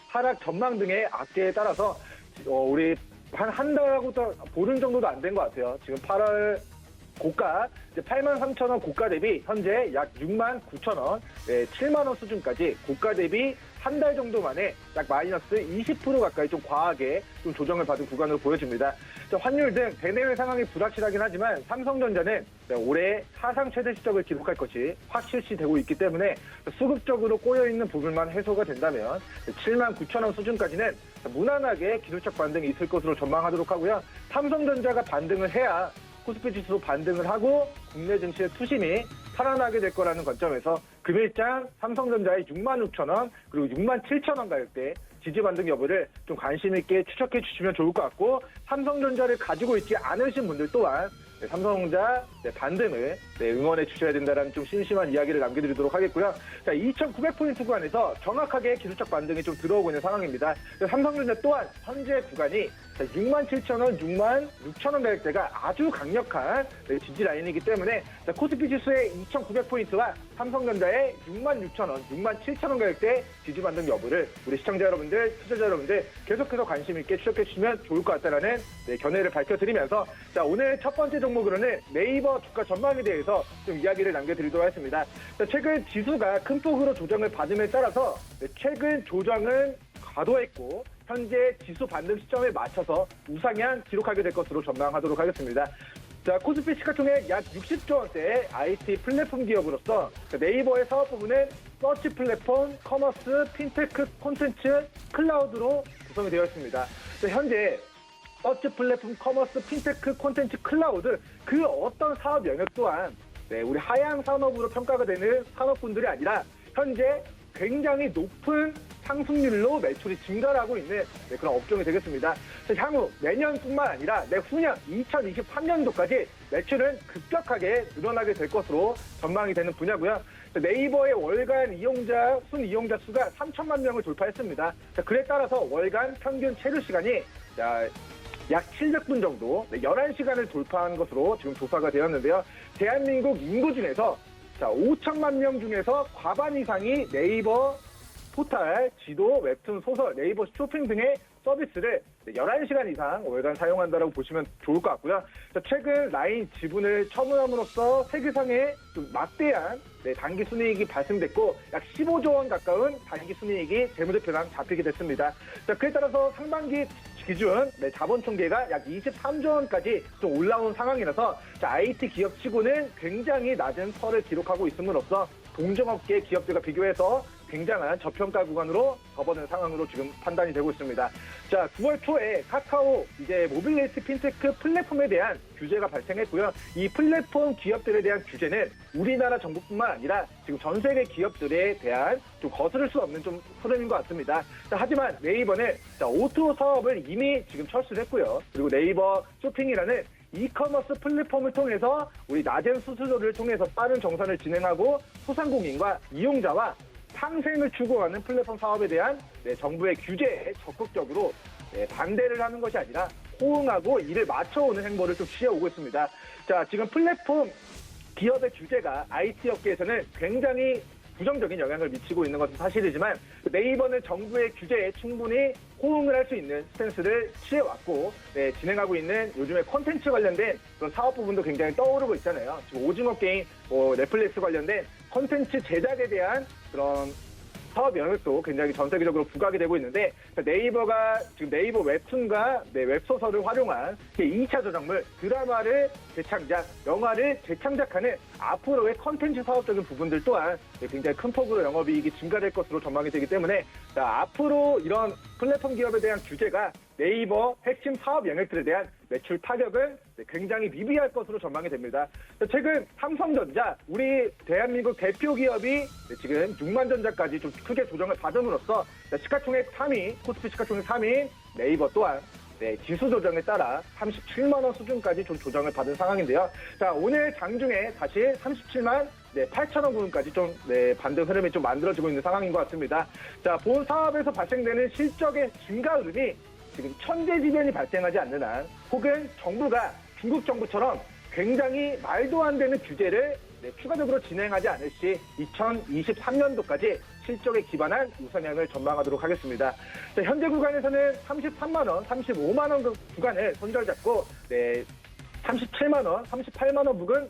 하락 전망 등의 악재에 따라서 우리 한 달하고 더 보름 정도도 안 된 것 같아요. 지금 8월 고가 83,000원 고가 대비 현재 약 69,000원, 7만 원 수준까지 고가 대비 한 달 정도 만에 약 마이너스 20% 가까이 좀 과하게 좀 조정을 받은 구간으로 보여집니다. 환율 등 대내외 상황이 불확실하긴 하지만 삼성전자는 올해 사상 최대 실적을 기록할 것이 확실시되고 있기 때문에 수급적으로 꼬여있는 부분만 해소가 된다면 79,000원 수준까지는 무난하게 기술적 반등이 있을 것으로 전망하도록 하고요. 삼성전자가 반등을 해야 코스피 지수도 반등을 하고 국내 증시의 투심이 살아나게 될 거라는 관점에서 금일장 삼성전자의 66,000원 그리고 67,000원 가격대 지지 반등 여부를 좀 관심 있게 추적해 주시면 좋을 것 같고, 삼성전자를 가지고 있지 않으신 분들 또한 삼성전자 반등을 응원해 주셔야 된다는 좀 심심한 이야기를 남겨드리도록 하겠고요. 자, 2,900포인트 구간에서 정확하게 기술적 반등이 좀 들어오고 있는 상황입니다. 삼성전자 또한 현재 구간이 67,000원, 66,000원 가격대가 아주 강력한 지지 라인이기 때문에 코스피 지수의 2,900포인트와 삼성전자의 66,000원, 67,000원 가격대 지지 반등 여부를 우리 시청자 여러분들, 투자자 여러분들 계속해서 관심 있게 추적해 주시면 좋을 것 같다는 견해를 밝혀드리면서, 자, 오늘 첫 번째 종목으로는 네이버 주가 전망에 대해서 좀 이야기를 남겨드리도록 하겠습니다. 자, 최근 지수가 큰 폭으로 조정을 받음에 따라서 최근 조정은 과도했고 현재 지수 반등 시점에 맞춰서 우상향 기록하게 될 것으로 전망하도록 하겠습니다. 자, 코스피 시가총액 약 60조 원대의 IT 플랫폼 기업으로서 네이버의 사업 부분은 서치 플랫폼, 커머스, 핀테크, 콘텐츠, 클라우드로 구성이 되어 있습니다. 자, 현재 서치 플랫폼, 커머스, 핀테크, 콘텐츠, 클라우드 그 어떤 사업 영역 또한 우리 하향 산업으로 평가가 되는 산업군들이 아니라 현재 굉장히 높은 상승률로 매출이 증가를 하고 있는 그런 업종이 되겠습니다. 향후 내년뿐만 아니라 내후년 2023년도까지 매출은 급격하게 늘어나게 될 것으로 전망이 되는 분야고요. 네이버의 월간 순 이용자 수가 3천만 명을 돌파했습니다. 그에 따라서 월간 평균 체류 시간이 약 700분 정도, 11시간을 돌파한 것으로 지금 조사가 되었는데요. 대한민국 인구 중에서 5천만 명 중에서 과반 이상이 네이버 포탈, 지도, 웹툰, 소설, 네이버 쇼핑 등의 서비스를 11시간 이상 월간 사용한다고 보시면 좋을 것 같고요. 최근 라인 지분을 처분함으로써 세계상에 좀 막대한 단기 순이익이 발생됐고 약 15조 원 가까운 단기 순이익이 재무제표상 잡히게 됐습니다. 그에 따라서 상반기 기준 자본 총계가 약 23조 원까지 좀 올라온 상황이라서 IT 기업 치고는 굉장히 낮은 펄을 기록하고 있음으로써 동종업계 기업들과 비교해서 굉장한 저평가 구간으로 접어든 상황으로 지금 판단이 되고 있습니다. 자, 9월 초에 카카오 모빌리티 핀테크 플랫폼에 대한 규제가 발생했고요. 이 플랫폼 기업들에 대한 규제는 우리나라 정부뿐만 아니라 지금 전 세계 기업들에 대한 좀 거스를 수 없는 좀 흐름인 것 같습니다. 자, 하지만 네이버는 O2O 사업을 이미 지금 철수를 했고요. 그리고 네이버 쇼핑이라는 이커머스 플랫폼을 통해서 우리 낮은 수수료를 통해서 빠른 정산을 진행하고 소상공인과 이용자와 상생을 추구하는 플랫폼 사업에 대한 정부의 규제에 적극적으로 반대를 하는 것이 아니라 호응하고 이를 맞춰오는 행보를 좀 취해오고 있습니다. 자, 지금 플랫폼 기업의 규제가 IT 업계에서는 굉장히 부정적인 영향을 미치고 있는 것은 사실이지만 네이버는 정부의 규제에 충분히 호응을 할 수 있는 스탠스를 취해왔고 진행하고 있는 요즘에 콘텐츠 관련된 그런 사업 부분도 굉장히 떠오르고 있잖아요. 지금 오징어 게임, 넷플릭스 관련된 콘텐츠 제작에 대한 그런 사업 영역도 굉장히 전 세계적으로 부각이 되고 있는데 네이버가 지금 네이버 웹툰과 웹소설을 활용한 2차 저작물, 드라마를 재창작, 영화를 재창작하는 앞으로의 컨텐츠 사업적인 부분들 또한 굉장히 큰 폭으로 영업이익이 증가될 것으로 전망이 되기 때문에 앞으로 이런 플랫폼 기업에 대한 규제가 네이버 핵심 사업 영역들에 대한 매출 타격은 굉장히 미비할 것으로 전망이 됩니다. 최근 삼성전자, 우리 대한민국 대표 기업이 지금 6만 전자까지 좀 크게 조정을 받음으로써 시가총액 3위, 코스피 시가총액 3위 네이버 또한 지수 조정에 따라 37만 원 수준까지 좀 조정을 받은 상황인데요. 자, 오늘 장중에 다시 37만 8천 원 부분까지 좀 반등 흐름이 좀 만들어지고 있는 상황인 것 같습니다. 자, 본 사업에서 발생되는 실적의 증가 흐름이 지금 천재지변이 발생하지 않는 한 혹은 정부가 중국 정부처럼 굉장히 말도 안 되는 규제를 추가적으로 진행하지 않을 시 2023년도까지 실적에 기반한 우상향을 전망하도록 하겠습니다. 자, 현재 구간에서는 33만 원, 35만 원 구간을 손절 잡고 37만 원, 38만 원 부근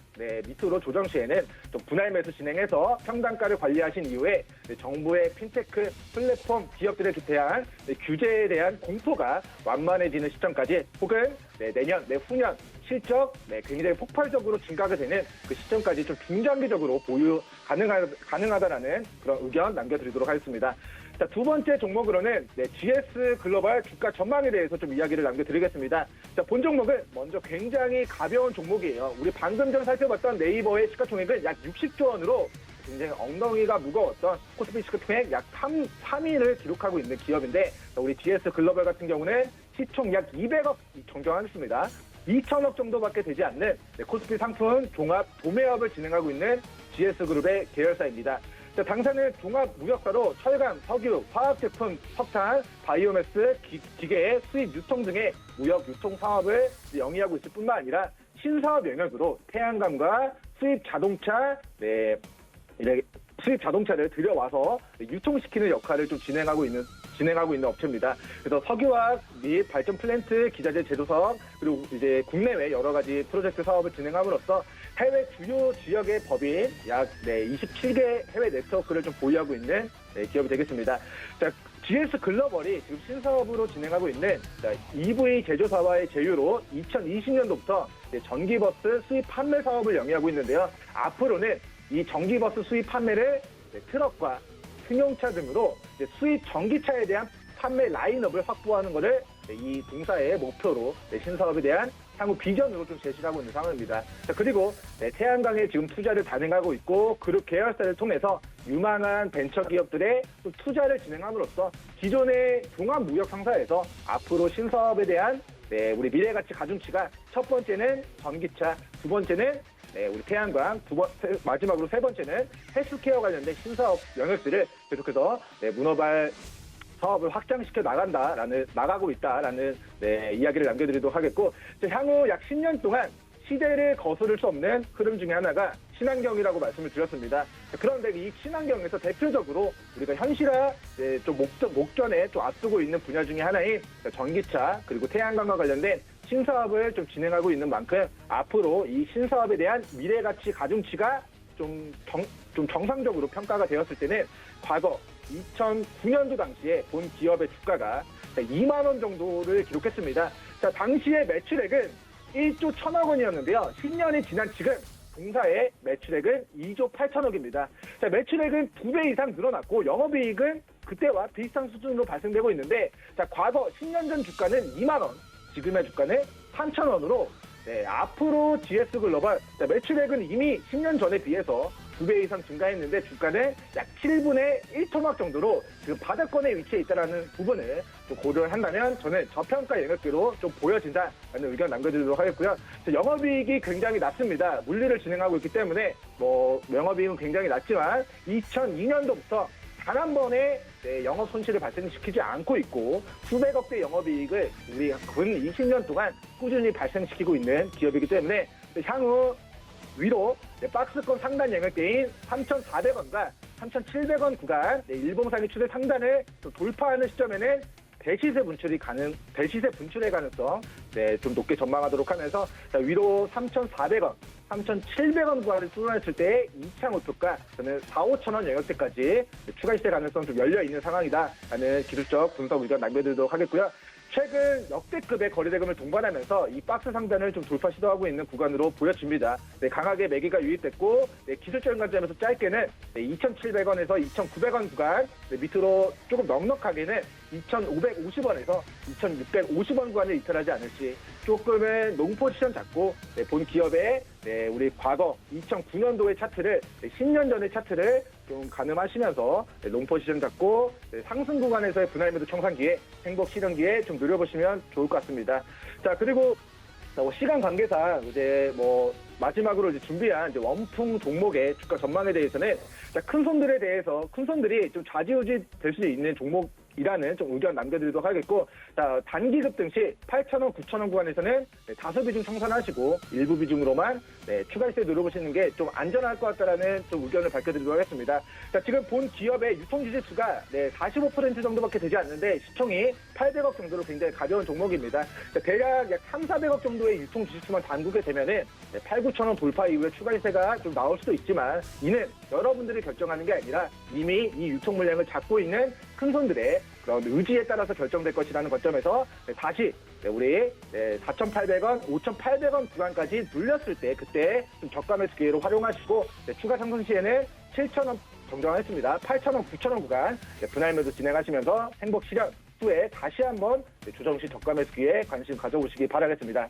밑으로 조정 시에는 좀 분할 매수 진행해서 평단가를 관리하신 이후에 정부의 핀테크 플랫폼 기업들에 대한 규제에 대한 공포가 완만해지는 시점까지 혹은 내년, 내후년 실적 굉장히 폭발적으로 증가가 되는 그 시점까지 좀 중장기적으로 보유 가능하다라는 그런 의견 남겨드리도록 하겠습니다. 자, 두 번째 종목으로는 GS 글로벌 주가 전망에 대해서 좀 이야기를 남겨드리겠습니다. 자, 본 종목은 먼저 굉장히 가벼운 종목이에요. 우리 방금 전 살펴봤던 네이버의 시가총액은 약 60조 원으로 굉장히 엉덩이가 무거웠던 코스피 시가총액 약 3위를 기록하고 있는 기업인데 우리 GS 글로벌 같은 경우는 시총 약 200억 정정하였습니다. 2천억 정도밖에 되지 않는 코스피 상품 종합 도매업을 진행하고 있는 GS그룹의 계열사입니다. 당사는 종합무역사로 철강, 석유, 화학제품, 석탄, 바이오매스, 기계, 수입, 유통 등의 무역, 유통 사업을 영위하고 있을 뿐만 아니라 신사업 영역으로 태양광과 수입 자동차, 수입 자동차를 들여와서 유통시키는 역할을 좀 진행하고 있는 업체입니다. 그래서 석유화학 및 발전 플랜트, 기자재 제조 사업, 그리고 이제 국내외 여러 가지 프로젝트 사업을 진행함으로써 해외 주요 지역의 법인 약 27개 해외 네트워크를 좀 보유하고 있는 기업이 되겠습니다. 자, GS 글로벌이 지금 신사업으로 진행하고 있는 EV 제조사와의 제휴로 2020년도부터 전기버스 수입 판매 사업을 영위하고 있는데요. 앞으로는 이 전기버스 수입 판매를 트럭과 승용차 등으로 수입 전기차에 대한 판매 라인업을 확보하는 것을 이 동사의 목표로 신사업에 대한 향후 비전으로 좀 제시하고 있는 상황입니다. 자, 그리고 태양광에 지금 투자를 단행하고 있고 그룹 계열사를 통해서 유망한 벤처 기업들의 또 투자를 진행함으로써 기존의 종합무역 상사에서 앞으로 신사업에 대한 우리 미래가치 가중치가 첫 번째는 전기차, 두 번째는 우리 태양광, 마지막으로 세 번째는 헬스케어 관련된 신사업 영역들을 계속해서 문어발 사업을 확장시켜 나가고 있다라는 이야기를 남겨드리도록 하겠고, 향후 약 10년 동안 시대를 거스를 수 없는 흐름 중에 하나가 친환경이라고 말씀을 드렸습니다. 그런데 이 친환경에서 대표적으로 우리가 현실화 좀 목전에 좀 앞두고 있는 분야 중에 하나인 전기차 그리고 태양광과 관련된 신사업을 좀 진행하고 있는 만큼 앞으로 이 신사업에 대한 미래가치 가중치가 좀 정상적으로 평가가 되었을 때는 과거 2009년도 당시에 본 기업의 주가가 2만 원 정도를 기록했습니다. 자, 당시의 매출액은 1조 1천억 원이었는데요. 10년이 지난 지금 동사의 매출액은 2조 8천억입니다. 자, 매출액은 2배 이상 늘어났고 영업이익은 그때와 비슷한 수준으로 발생되고 있는데, 자, 과거 10년 전 주가는 2만 원, 지금의 주가는 3천 원으로 앞으로 GS글로벌 매출액은 이미 10년 전에 비해서 2배 이상 증가했는데 주가는 약 7분의 1토막 정도로 지금 바닥권에 위치해 있다는 부분을 좀 고려를 한다면 저는 저평가 영역대로 좀 보여진다라는 의견 남겨드리도록 하겠고요. 영업이익이 굉장히 낮습니다. 물리를 진행하고 있기 때문에 영업이익은 굉장히 낮지만 2002년도부터 단 한 번에 영업 손실을 발생시키지 않고 있고 수백억대 영업이익을 우리 근 20년 동안 꾸준히 발생시키고 있는 기업이기 때문에 향후 위로 박스권 상단 영역대인 3,400원과 3,700원 구간 일봉상의 추세 상단을 돌파하는 시점에는 대시세 분출의 가능성 좀 높게 전망하도록 하면서 위로 3,400원, 3,700원 구간을 뚫어냈을 때 2차 목표가 저는 4, 5천 원 영역대까지 추가 시세 가능성 좀 열려 있는 상황이다라는 기술적 분석 의견 남겨드리도록 하겠고요. 최근 역대급의 거래대금을 동반하면서 이 박스 상단을 좀 돌파 시도하고 있는 구간으로 보여집니다. 강하게 매기가 유입됐고 기술적인 관점에서 짧게는 2,700원에서 2,900원 구간, 밑으로 조금 넉넉하게는 2,550원에서 2,650원 구간을 이탈하지 않을지 조금은 롱포지션 잡고 본 기업의 우리 과거 2009년도의 차트를 10년 전의 차트를 좀 가늠하시면서 롱포지션 잡고 상승 구간에서의 분할 매도 청산기에 행복 실현기에 좀 누려보시면 좋을 것 같습니다. 자, 그리고 시간 관계상 이제 마지막으로 준비한 원풍 종목의 주가 전망에 대해서는 큰 손들이 좀 좌지우지 될 수 있는 종목이라는 좀 의견 남겨드리도록 하겠고, 자, 단기급 등시 8,000원, 9,000원 구간에서는 다소 비중 청산하시고 일부 비중으로만 추가시세 누려보시는 게 좀 안전할 것 같다라는 좀 의견을 밝혀드리도록 하겠습니다. 자, 지금 본 기업의 유통지수가 45% 정도밖에 되지 않는데 시총이 800억 정도로 굉장히 가벼운 종목입니다. 자, 대략 약 3,400억 정도의 유통지수만 담그게 되면은 8, 9,000원 돌파 이후에 추가시세가 좀 나올 수도 있지만 이는 여러분들이 결정하는 게 아니라 이미 이 유통 물량을 잡고 있는 큰 손들의 그런 의지에 따라서 결정될 것이라는 관점에서 다시 우리 4,800원, 5,800원 구간까지 눌렸을 때 그때 좀 저가 매수 기회로 활용하시고 추가 상승 시에는 7,000원 정정했습니다. 8,000원, 9,000원 구간 분할 매도 진행하시면서 행복 실현 후에 다시 한번 조정시 저가 매수 기회에 관심 가져보시기 바라겠습니다.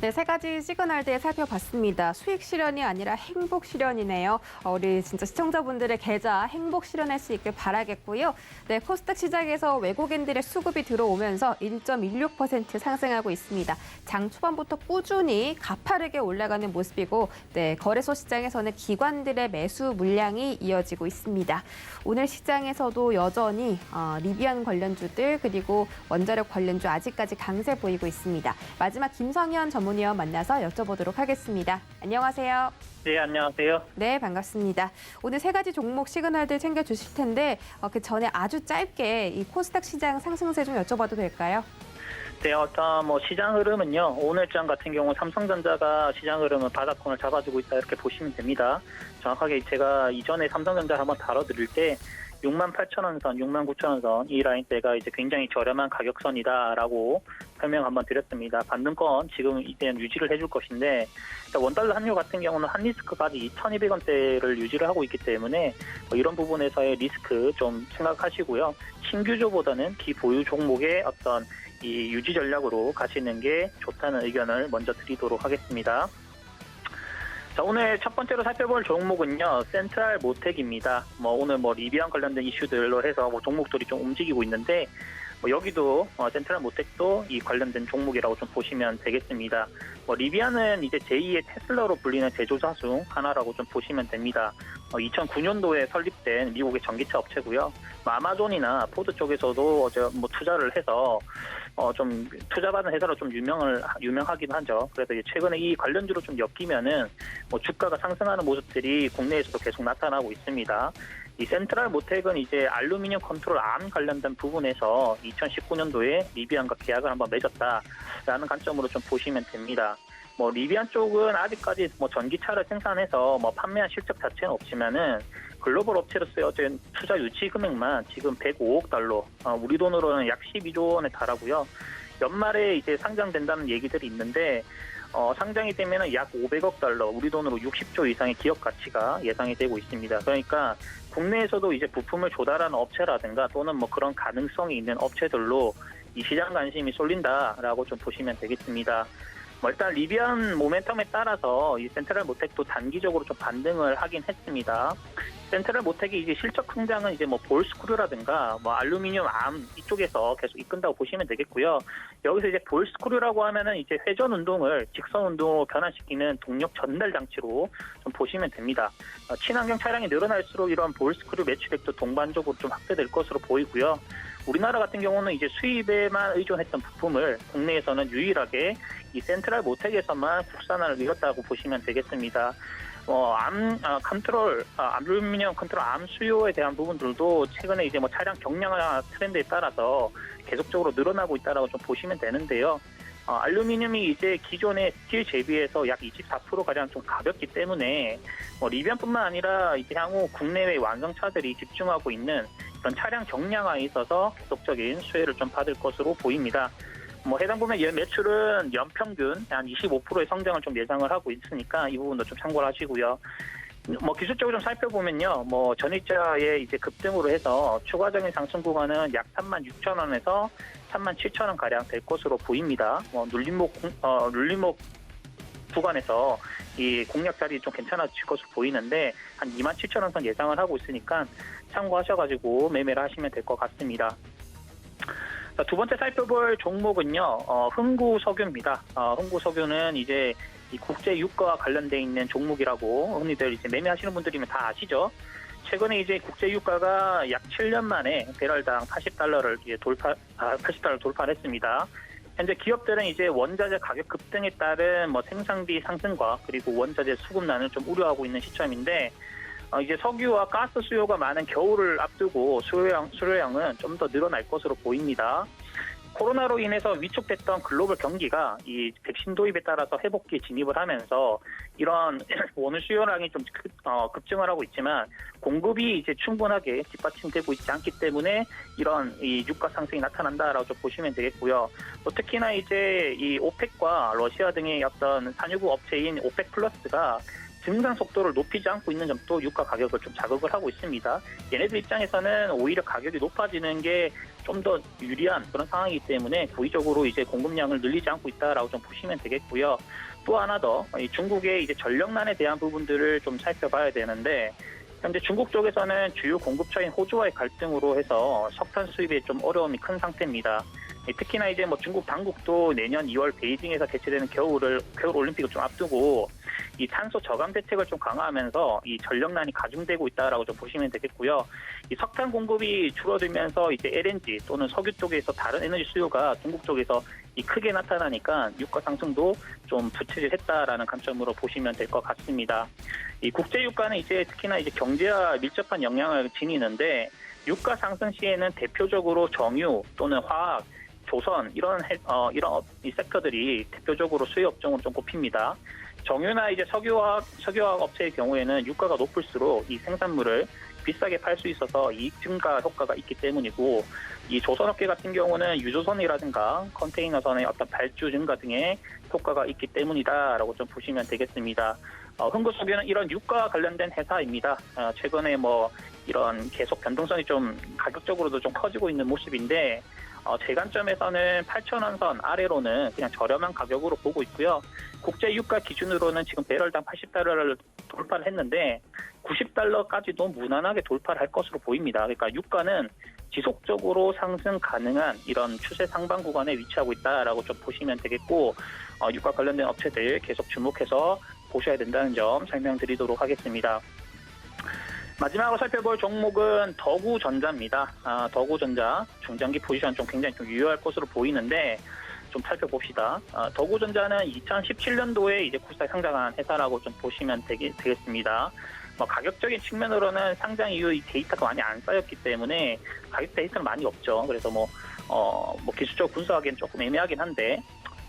네, 세 가지 시그널들 살펴봤습니다. 수익 실현이 아니라 행복 실현이네요. 우리 진짜 시청자분들의 계좌 행복 실현할 수 있길 바라겠고요. 네, 코스닥 시장에서 외국인들의 수급이 들어오면서 1.16% 상승하고 있습니다. 장 초반부터 꾸준히 가파르게 올라가는 모습이고, 네, 거래소 시장에서는 기관들의 매수 물량이 이어지고 있습니다. 오늘 시장에서도 여전히 리비안 관련주들 그리고 원자력 관련주 아직까지 강세 보이고 있습니다. 마지막 김성현 전문위원 만나서 여쭤보도록 하겠습니다. 안녕하세요. 네, 안녕하세요. 네, 반갑습니다. 오늘 세 가지 종목 시그널들 챙겨주실 텐데 그 전에 아주 짧게 이 코스닥 시장 상승세 좀 여쭤봐도 될까요? 네, 시장 흐름은요. 오늘장 같은 경우 삼성전자가 시장 흐름은 바닥권을 잡아주고 있다 이렇게 보시면 됩니다. 정확하게 제가 이전에 삼성전자를 한번 다뤄드릴 때 68,000원 선, 69,000원 선 이 라인대가 이제 굉장히 저렴한 가격선이다라고 설명 한번 드렸습니다. 반등권 지금 이때는 유지를 해줄 것인데 원달러 환율 같은 경우는 한 리스크까지 2,200원대를 유지를 하고 있기 때문에 이런 부분에서의 리스크 좀 생각하시고요. 신규조보다는 기보유 종목의 어떤 이 유지 전략으로 가시는 게 좋다는 의견을 먼저 드리도록 하겠습니다. 자, 오늘 첫 번째로 살펴볼 종목은요, 센트럴 모텍입니다. 오늘 리비안 관련된 이슈들로 해서 종목들이 좀 움직이고 있는데, 여기도 센트럴 모텍도 이 관련된 종목이라고 좀 보시면 되겠습니다. 리비안은 이제 제2의 테슬라로 불리는 제조사 중 하나라고 좀 보시면 됩니다. 2009년도에 설립된 미국의 전기차 업체고요. 아마존이나 포드 쪽에서도 어제 투자를 해서 좀 투자받은 회사로 좀 유명하긴 하죠. 그래서 이제 최근에 이 관련주로 좀 엮이면은 주가가 상승하는 모습들이 국내에서도 계속 나타나고 있습니다. 이 센트럴 모텍은 이제 알루미늄 컨트롤 암 관련된 부분에서 2019년도에 리비안과 계약을 한번 맺었다라는 관점으로 좀 보시면 됩니다. 리비안 쪽은 아직까지 전기차를 생산해서 판매한 실적 자체는 없지만은 글로벌 업체로서의 어떤 투자 유치 금액만 지금 105억 달러, 우리 돈으로는 약 12조 원에 달하고요. 연말에 이제 상장된다는 얘기들이 있는데, 상장이 되면은 약 500억 달러, 우리 돈으로 60조 이상의 기업 가치가 예상이 되고 있습니다. 그러니까 국내에서도 이제 부품을 조달하는 업체라든가 또는 그런 가능성이 있는 업체들로 이 시장 관심이 쏠린다라고 좀 보시면 되겠습니다. 일단 리비안 모멘텀에 따라서 이 센트럴 모텍도 단기적으로 좀 반등을 하긴 했습니다. 센트럴 모텍이 이제 실적 성장은 이제 볼스크루라든가 알루미늄 암 이쪽에서 계속 이끈다고 보시면 되겠고요. 여기서 이제 볼스크루라고 하면은 이제 회전 운동을 직선 운동으로 변환시키는 동력 전달 장치로 좀 보시면 됩니다. 친환경 차량이 늘어날수록 이런 볼스크루 매출액도 동반적으로 좀 확대될 것으로 보이고요. 우리나라 같은 경우는 이제 수입에만 의존했던 부품을 국내에서는 유일하게 이 센트럴 모텍에서만 국산화를 이뤘다고 보시면 되겠습니다. 알루미늄 컨트롤 암 수요에 대한 부분들도 최근에 이제 차량 경량화 트렌드에 따라서 계속적으로 늘어나고 있다라고 좀 보시면 되는데요. 알루미늄이 이제 기존의 스틸 대비해서 약 24%가량 좀 가볍기 때문에 리비안뿐만 아니라 이제 향후 국내외 완성차들이 집중하고 있는 그런 차량 경량화에 있어서 계속적인 수혜를 좀 받을 것으로 보입니다. 해당 부분 매출은 연평균 한 25%의 성장을 좀 예상을 하고 있으니까 이 부분도 좀 참고를 하시고요. 기술적으로 좀 살펴보면요, 전일자의 이제 급등으로 해서 추가적인 상승 구간은 약 36,000원에서 37,000원 가량 될 것으로 보입니다. 눌림목 구간에서 이 공략 자리 좀 괜찮아질 것으로 보이는데 한 27,000원 선 예상을 하고 있으니까 참고하셔가지고 매매를 하시면 될 것 같습니다. 자, 두 번째 살펴볼 종목은요, 흥구석유입니다. 흥구석유는 이제 이 국제 유가와 관련돼 있는 종목이라고 흔히들 이제 매매하시는 분들이면 다 아시죠? 최근에 이제 국제 유가가 약 7년 만에 배럴당 80달러를 이제 80달러 돌파를 했습니다. 현재 기업들은 이제 원자재 가격 급등에 따른 생산비 상승과 그리고 원자재 수급난을 좀 우려하고 있는 시점인데, 이제 석유와 가스 수요가 많은 겨울을 앞두고 수요량은 좀 더 늘어날 것으로 보입니다. 코로나로 인해서 위축됐던 글로벌 경기가 이 백신 도입에 따라서 회복기에 진입을 하면서 이런 원유 수요량이 좀 급증을 하고 있지만 공급이 이제 충분하게 뒷받침되고 있지 않기 때문에 이런 이 유가 상승이 나타난다라고 좀 보시면 되겠고요. 또 특히나 이제 이 오펙과 러시아 등의 어떤 산유국 업체인 오펙 플러스가 증강 속도를 높이지 않고 있는 점도 유가 가격을 좀 자극을 하고 있습니다. 얘네들 입장에서는 오히려 가격이 높아지는 게 좀 더 유리한 그런 상황이기 때문에 고의적으로 이제 공급량을 늘리지 않고 있다라고 좀 보시면 되겠고요. 또 하나 더 중국의 이제 전력난에 대한 부분들을 좀 살펴봐야 되는데 현재 중국 쪽에서는 주요 공급처인 호주와의 갈등으로 해서 석탄 수입에 좀 어려움이 큰 상태입니다. 특히나 이제 뭐 중국 당국도 내년 2월 베이징에서 개최되는 겨울 올림픽을 좀 앞두고 이 탄소 저감 대책을 좀 강화하면서 이 전력난이 가중되고 있다라고 좀 보시면 되겠고요. 이 석탄 공급이 줄어들면서 이제 LNG 또는 석유 쪽에서 다른 에너지 수요가 중국 쪽에서 이 크게 나타나니까 유가 상승도 좀 부채질했다라는 관점으로 보시면 될 것 같습니다. 이 국제 유가는 이제 특히나 이제 경제와 밀접한 영향을 지니는데 유가 상승 시에는 대표적으로 정유 또는 화학 조선 이런 이 섹터들이 대표적으로 수요 업종으로 좀 꼽힙니다. 정유나 이제 석유화학 업체의 경우에는 유가가 높을수록 이 생산물을 비싸게 팔 수 있어서 이익 증가 효과가 있기 때문이고 이 조선업계 같은 경우는 유조선이라든가 컨테이너선의 어떤 발주 증가 등의 효과가 있기 때문이다라고 좀 보시면 되겠습니다. 흥국석유는 이런 유가 관련된 회사입니다. 최근에 뭐 이런 계속 변동성이 좀 가격적으로도 좀 커지고 있는 모습인데 제 관점에서는 8,000원 선 아래로는 그냥 저렴한 가격으로 보고 있고요. 국제 유가 기준으로는 지금 배럴당 80달러를 돌파를 했는데 90달러까지도 무난하게 돌파를 할 것으로 보입니다. 그러니까 유가는 지속적으로 상승 가능한 이런 추세 상방 구간에 위치하고 있다라고 좀 보시면 되겠고 유가 관련된 업체들 계속 주목해서 보셔야 된다는 점 설명드리도록 하겠습니다. 마지막으로 살펴볼 종목은 더구전자입니다. 더구전자 중장기 포지션 좀 굉장히 좀 유효할 것으로 보이는데 좀 살펴봅시다. 더구전자는 2017년도에 이제 코스닥에 상장한 회사라고 좀 보시면 되겠습니다. 가격적인 측면으로는 상장 이후 이 데이터가 많이 안 쌓였기 때문에 가격 데이터는 많이 없죠. 그래서 기술적으로 분석하기엔 조금 애매하긴 한데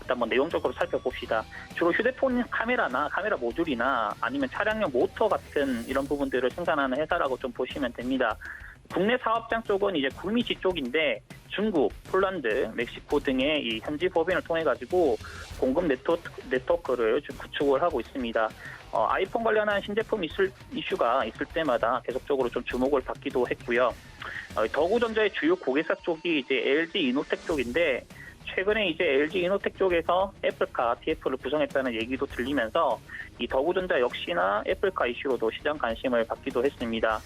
일단 내용적으로 살펴봅시다. 주로 휴대폰 카메라나 카메라 모듈이나 아니면 차량용 모터 같은 이런 부분들을 생산하는 회사라고 좀 보시면 됩니다. 국내 사업장 쪽은 이제 구미지 쪽인데 중국, 폴란드, 멕시코 등의 이 현지 법인을 통해 가지고 공급 네트워크를 좀 구축을 하고 있습니다. 아이폰 관련한 신제품 이슈가 있을 때마다 계속적으로 좀 주목을 받기도 했고요. 더구전자의 주요 고객사 쪽이 이제 LG 이노텍 쪽인데 최근에 이제 LG 이노텍 쪽에서 애플카 TF를 구성했다는 얘기도 들리면서 이 더구전자 역시나 애플카 이슈로도 시장 관심을 받기도 했습니다.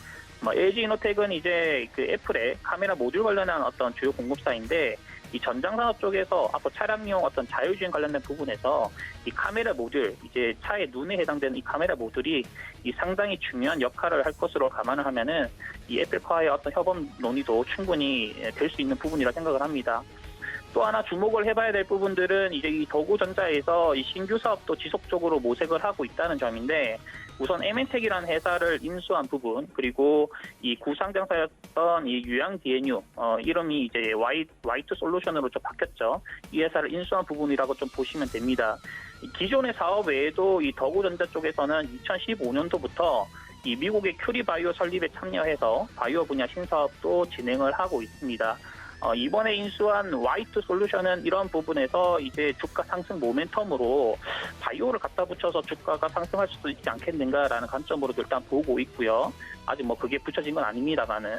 LG 이노텍은 이제 그 애플의 카메라 모듈 관련한 어떤 주요 공급사인데 이 전장산업 쪽에서 앞으로 차량용 어떤 자율주행 관련된 부분에서 이 카메라 모듈, 이제 차의 눈에 해당되는 이 카메라 모듈이 이 상당히 중요한 역할을 할 것으로 감안을 하면은 이 애플카와의 어떤 협업 논의도 충분히 될 수 있는 부분이라 생각을 합니다. 또 하나 주목을 해봐야 될 부분들은 이제 이 더구전자에서 이 신규 사업도 지속적으로 모색을 하고 있다는 점인데 우선 M&Tech이라는 회사를 인수한 부분 그리고 이 구상장사였던 이 유양 DNU 이름이 이제 Y2 솔루션으로 좀 바뀌었죠. 이 회사를 인수한 부분이라고 좀 보시면 됩니다. 기존의 사업 외에도 이 더구전자 쪽에서는 2015년도부터 이 미국의 큐리바이오 설립에 참여해서 바이오 분야 신사업도 진행을 하고 있습니다. 이번에 인수한 Y2 솔루션은 이런 부분에서 이제 주가 상승 모멘텀으로 바이오를 갖다 붙여서 주가가 상승할 수도 있지 않겠는가라는 관점으로도 일단 보고 있고요. 아직 그게 붙여진 건 아닙니다만은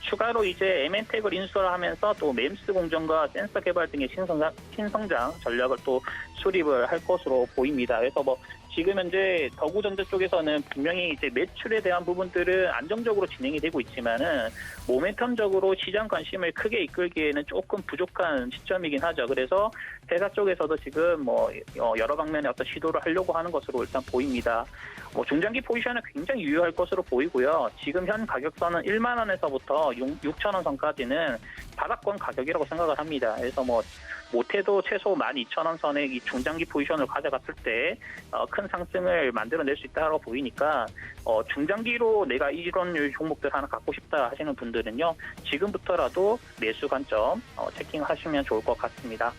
추가로 이제 M&Tech을 인수를 하면서 또 MEMS 공정과 센서 개발 등의 신성장 전략을 또 수립을 할 것으로 보입니다. 그래서 지금 현재 더구전자 쪽에서는 분명히 이제 매출에 대한 부분들은 안정적으로 진행이 되고 있지만은 모멘텀적으로 시장 관심을 크게 이끌기에는 조금 부족한 시점이긴 하죠. 그래서 회사 쪽에서도 지금 여러 방면의 어떤 시도를 하려고 하는 것으로 일단 보입니다. 중장기 포지션은 굉장히 유효할 것으로 보이고요. 지금 현 가격선은 1만 원에서부터 6천 원 선까지는 바닥권 가격이라고 생각을 합니다. 그래서 못해도 최소 12,000원 선의 이 중장기 포지션을 가져갔을 때 큰 상승을 만들어낼 수 있다고 보이니까 중장기로 내가 이런 종목들 하나 갖고 싶다 하시는 분들은요. 지금부터라도 매수 관점 체킹하시면 좋을 것 같습니다.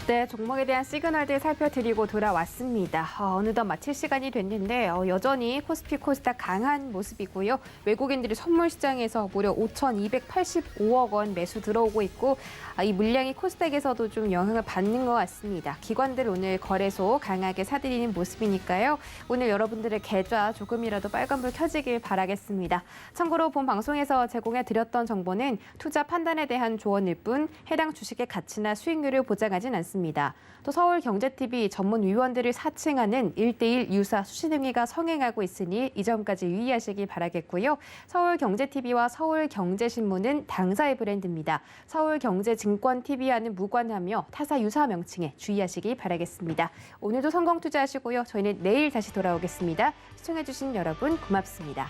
네, 종목에 대한 시그널들 살펴드리고 돌아왔습니다. 어느덧 마칠 시간이 됐는데 여전히 코스피 코스닥 강한 모습이고요. 외국인들이 선물 시장에서 무려 5,285억 원 매수 들어오고 있고 이 물량이 코스닥에서도 좀 영향을 받는 것 같습니다. 기관들 오늘 거래소 강하게 사들이는 모습이니까요. 오늘 여러분들의 계좌 조금이라도 빨간불 켜지길 바라겠습니다. 참고로 본 방송에서 제공해드렸던 정보는 투자 판단에 대한 조언일 뿐 해당 주식의 가치나 수익률을 보장하진 않습니다. 또 서울경제TV 전문위원들을 사칭하는 1:1 유사 수신행위가 성행하고 있으니 이 점까지 유의하시기 바라겠고요. 서울경제TV와 서울경제신문은 당사의 브랜드입니다. 서울경제증권TV와는 무관하며 타사 유사 명칭에 주의하시기 바라겠습니다. 오늘도 성공 투자하시고요. 저희는 내일 다시 돌아오겠습니다. 시청해주신 여러분 고맙습니다.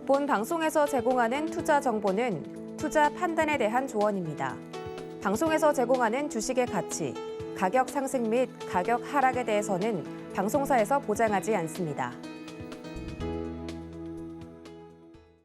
본 방송에서 제공하는 투자 정보는 투자 판단에 대한 조언입니다. 방송에서 제공하는 주식의 가치, 가격 상승 및 가격 하락에 대해서는 방송사에서 보장하지 않습니다.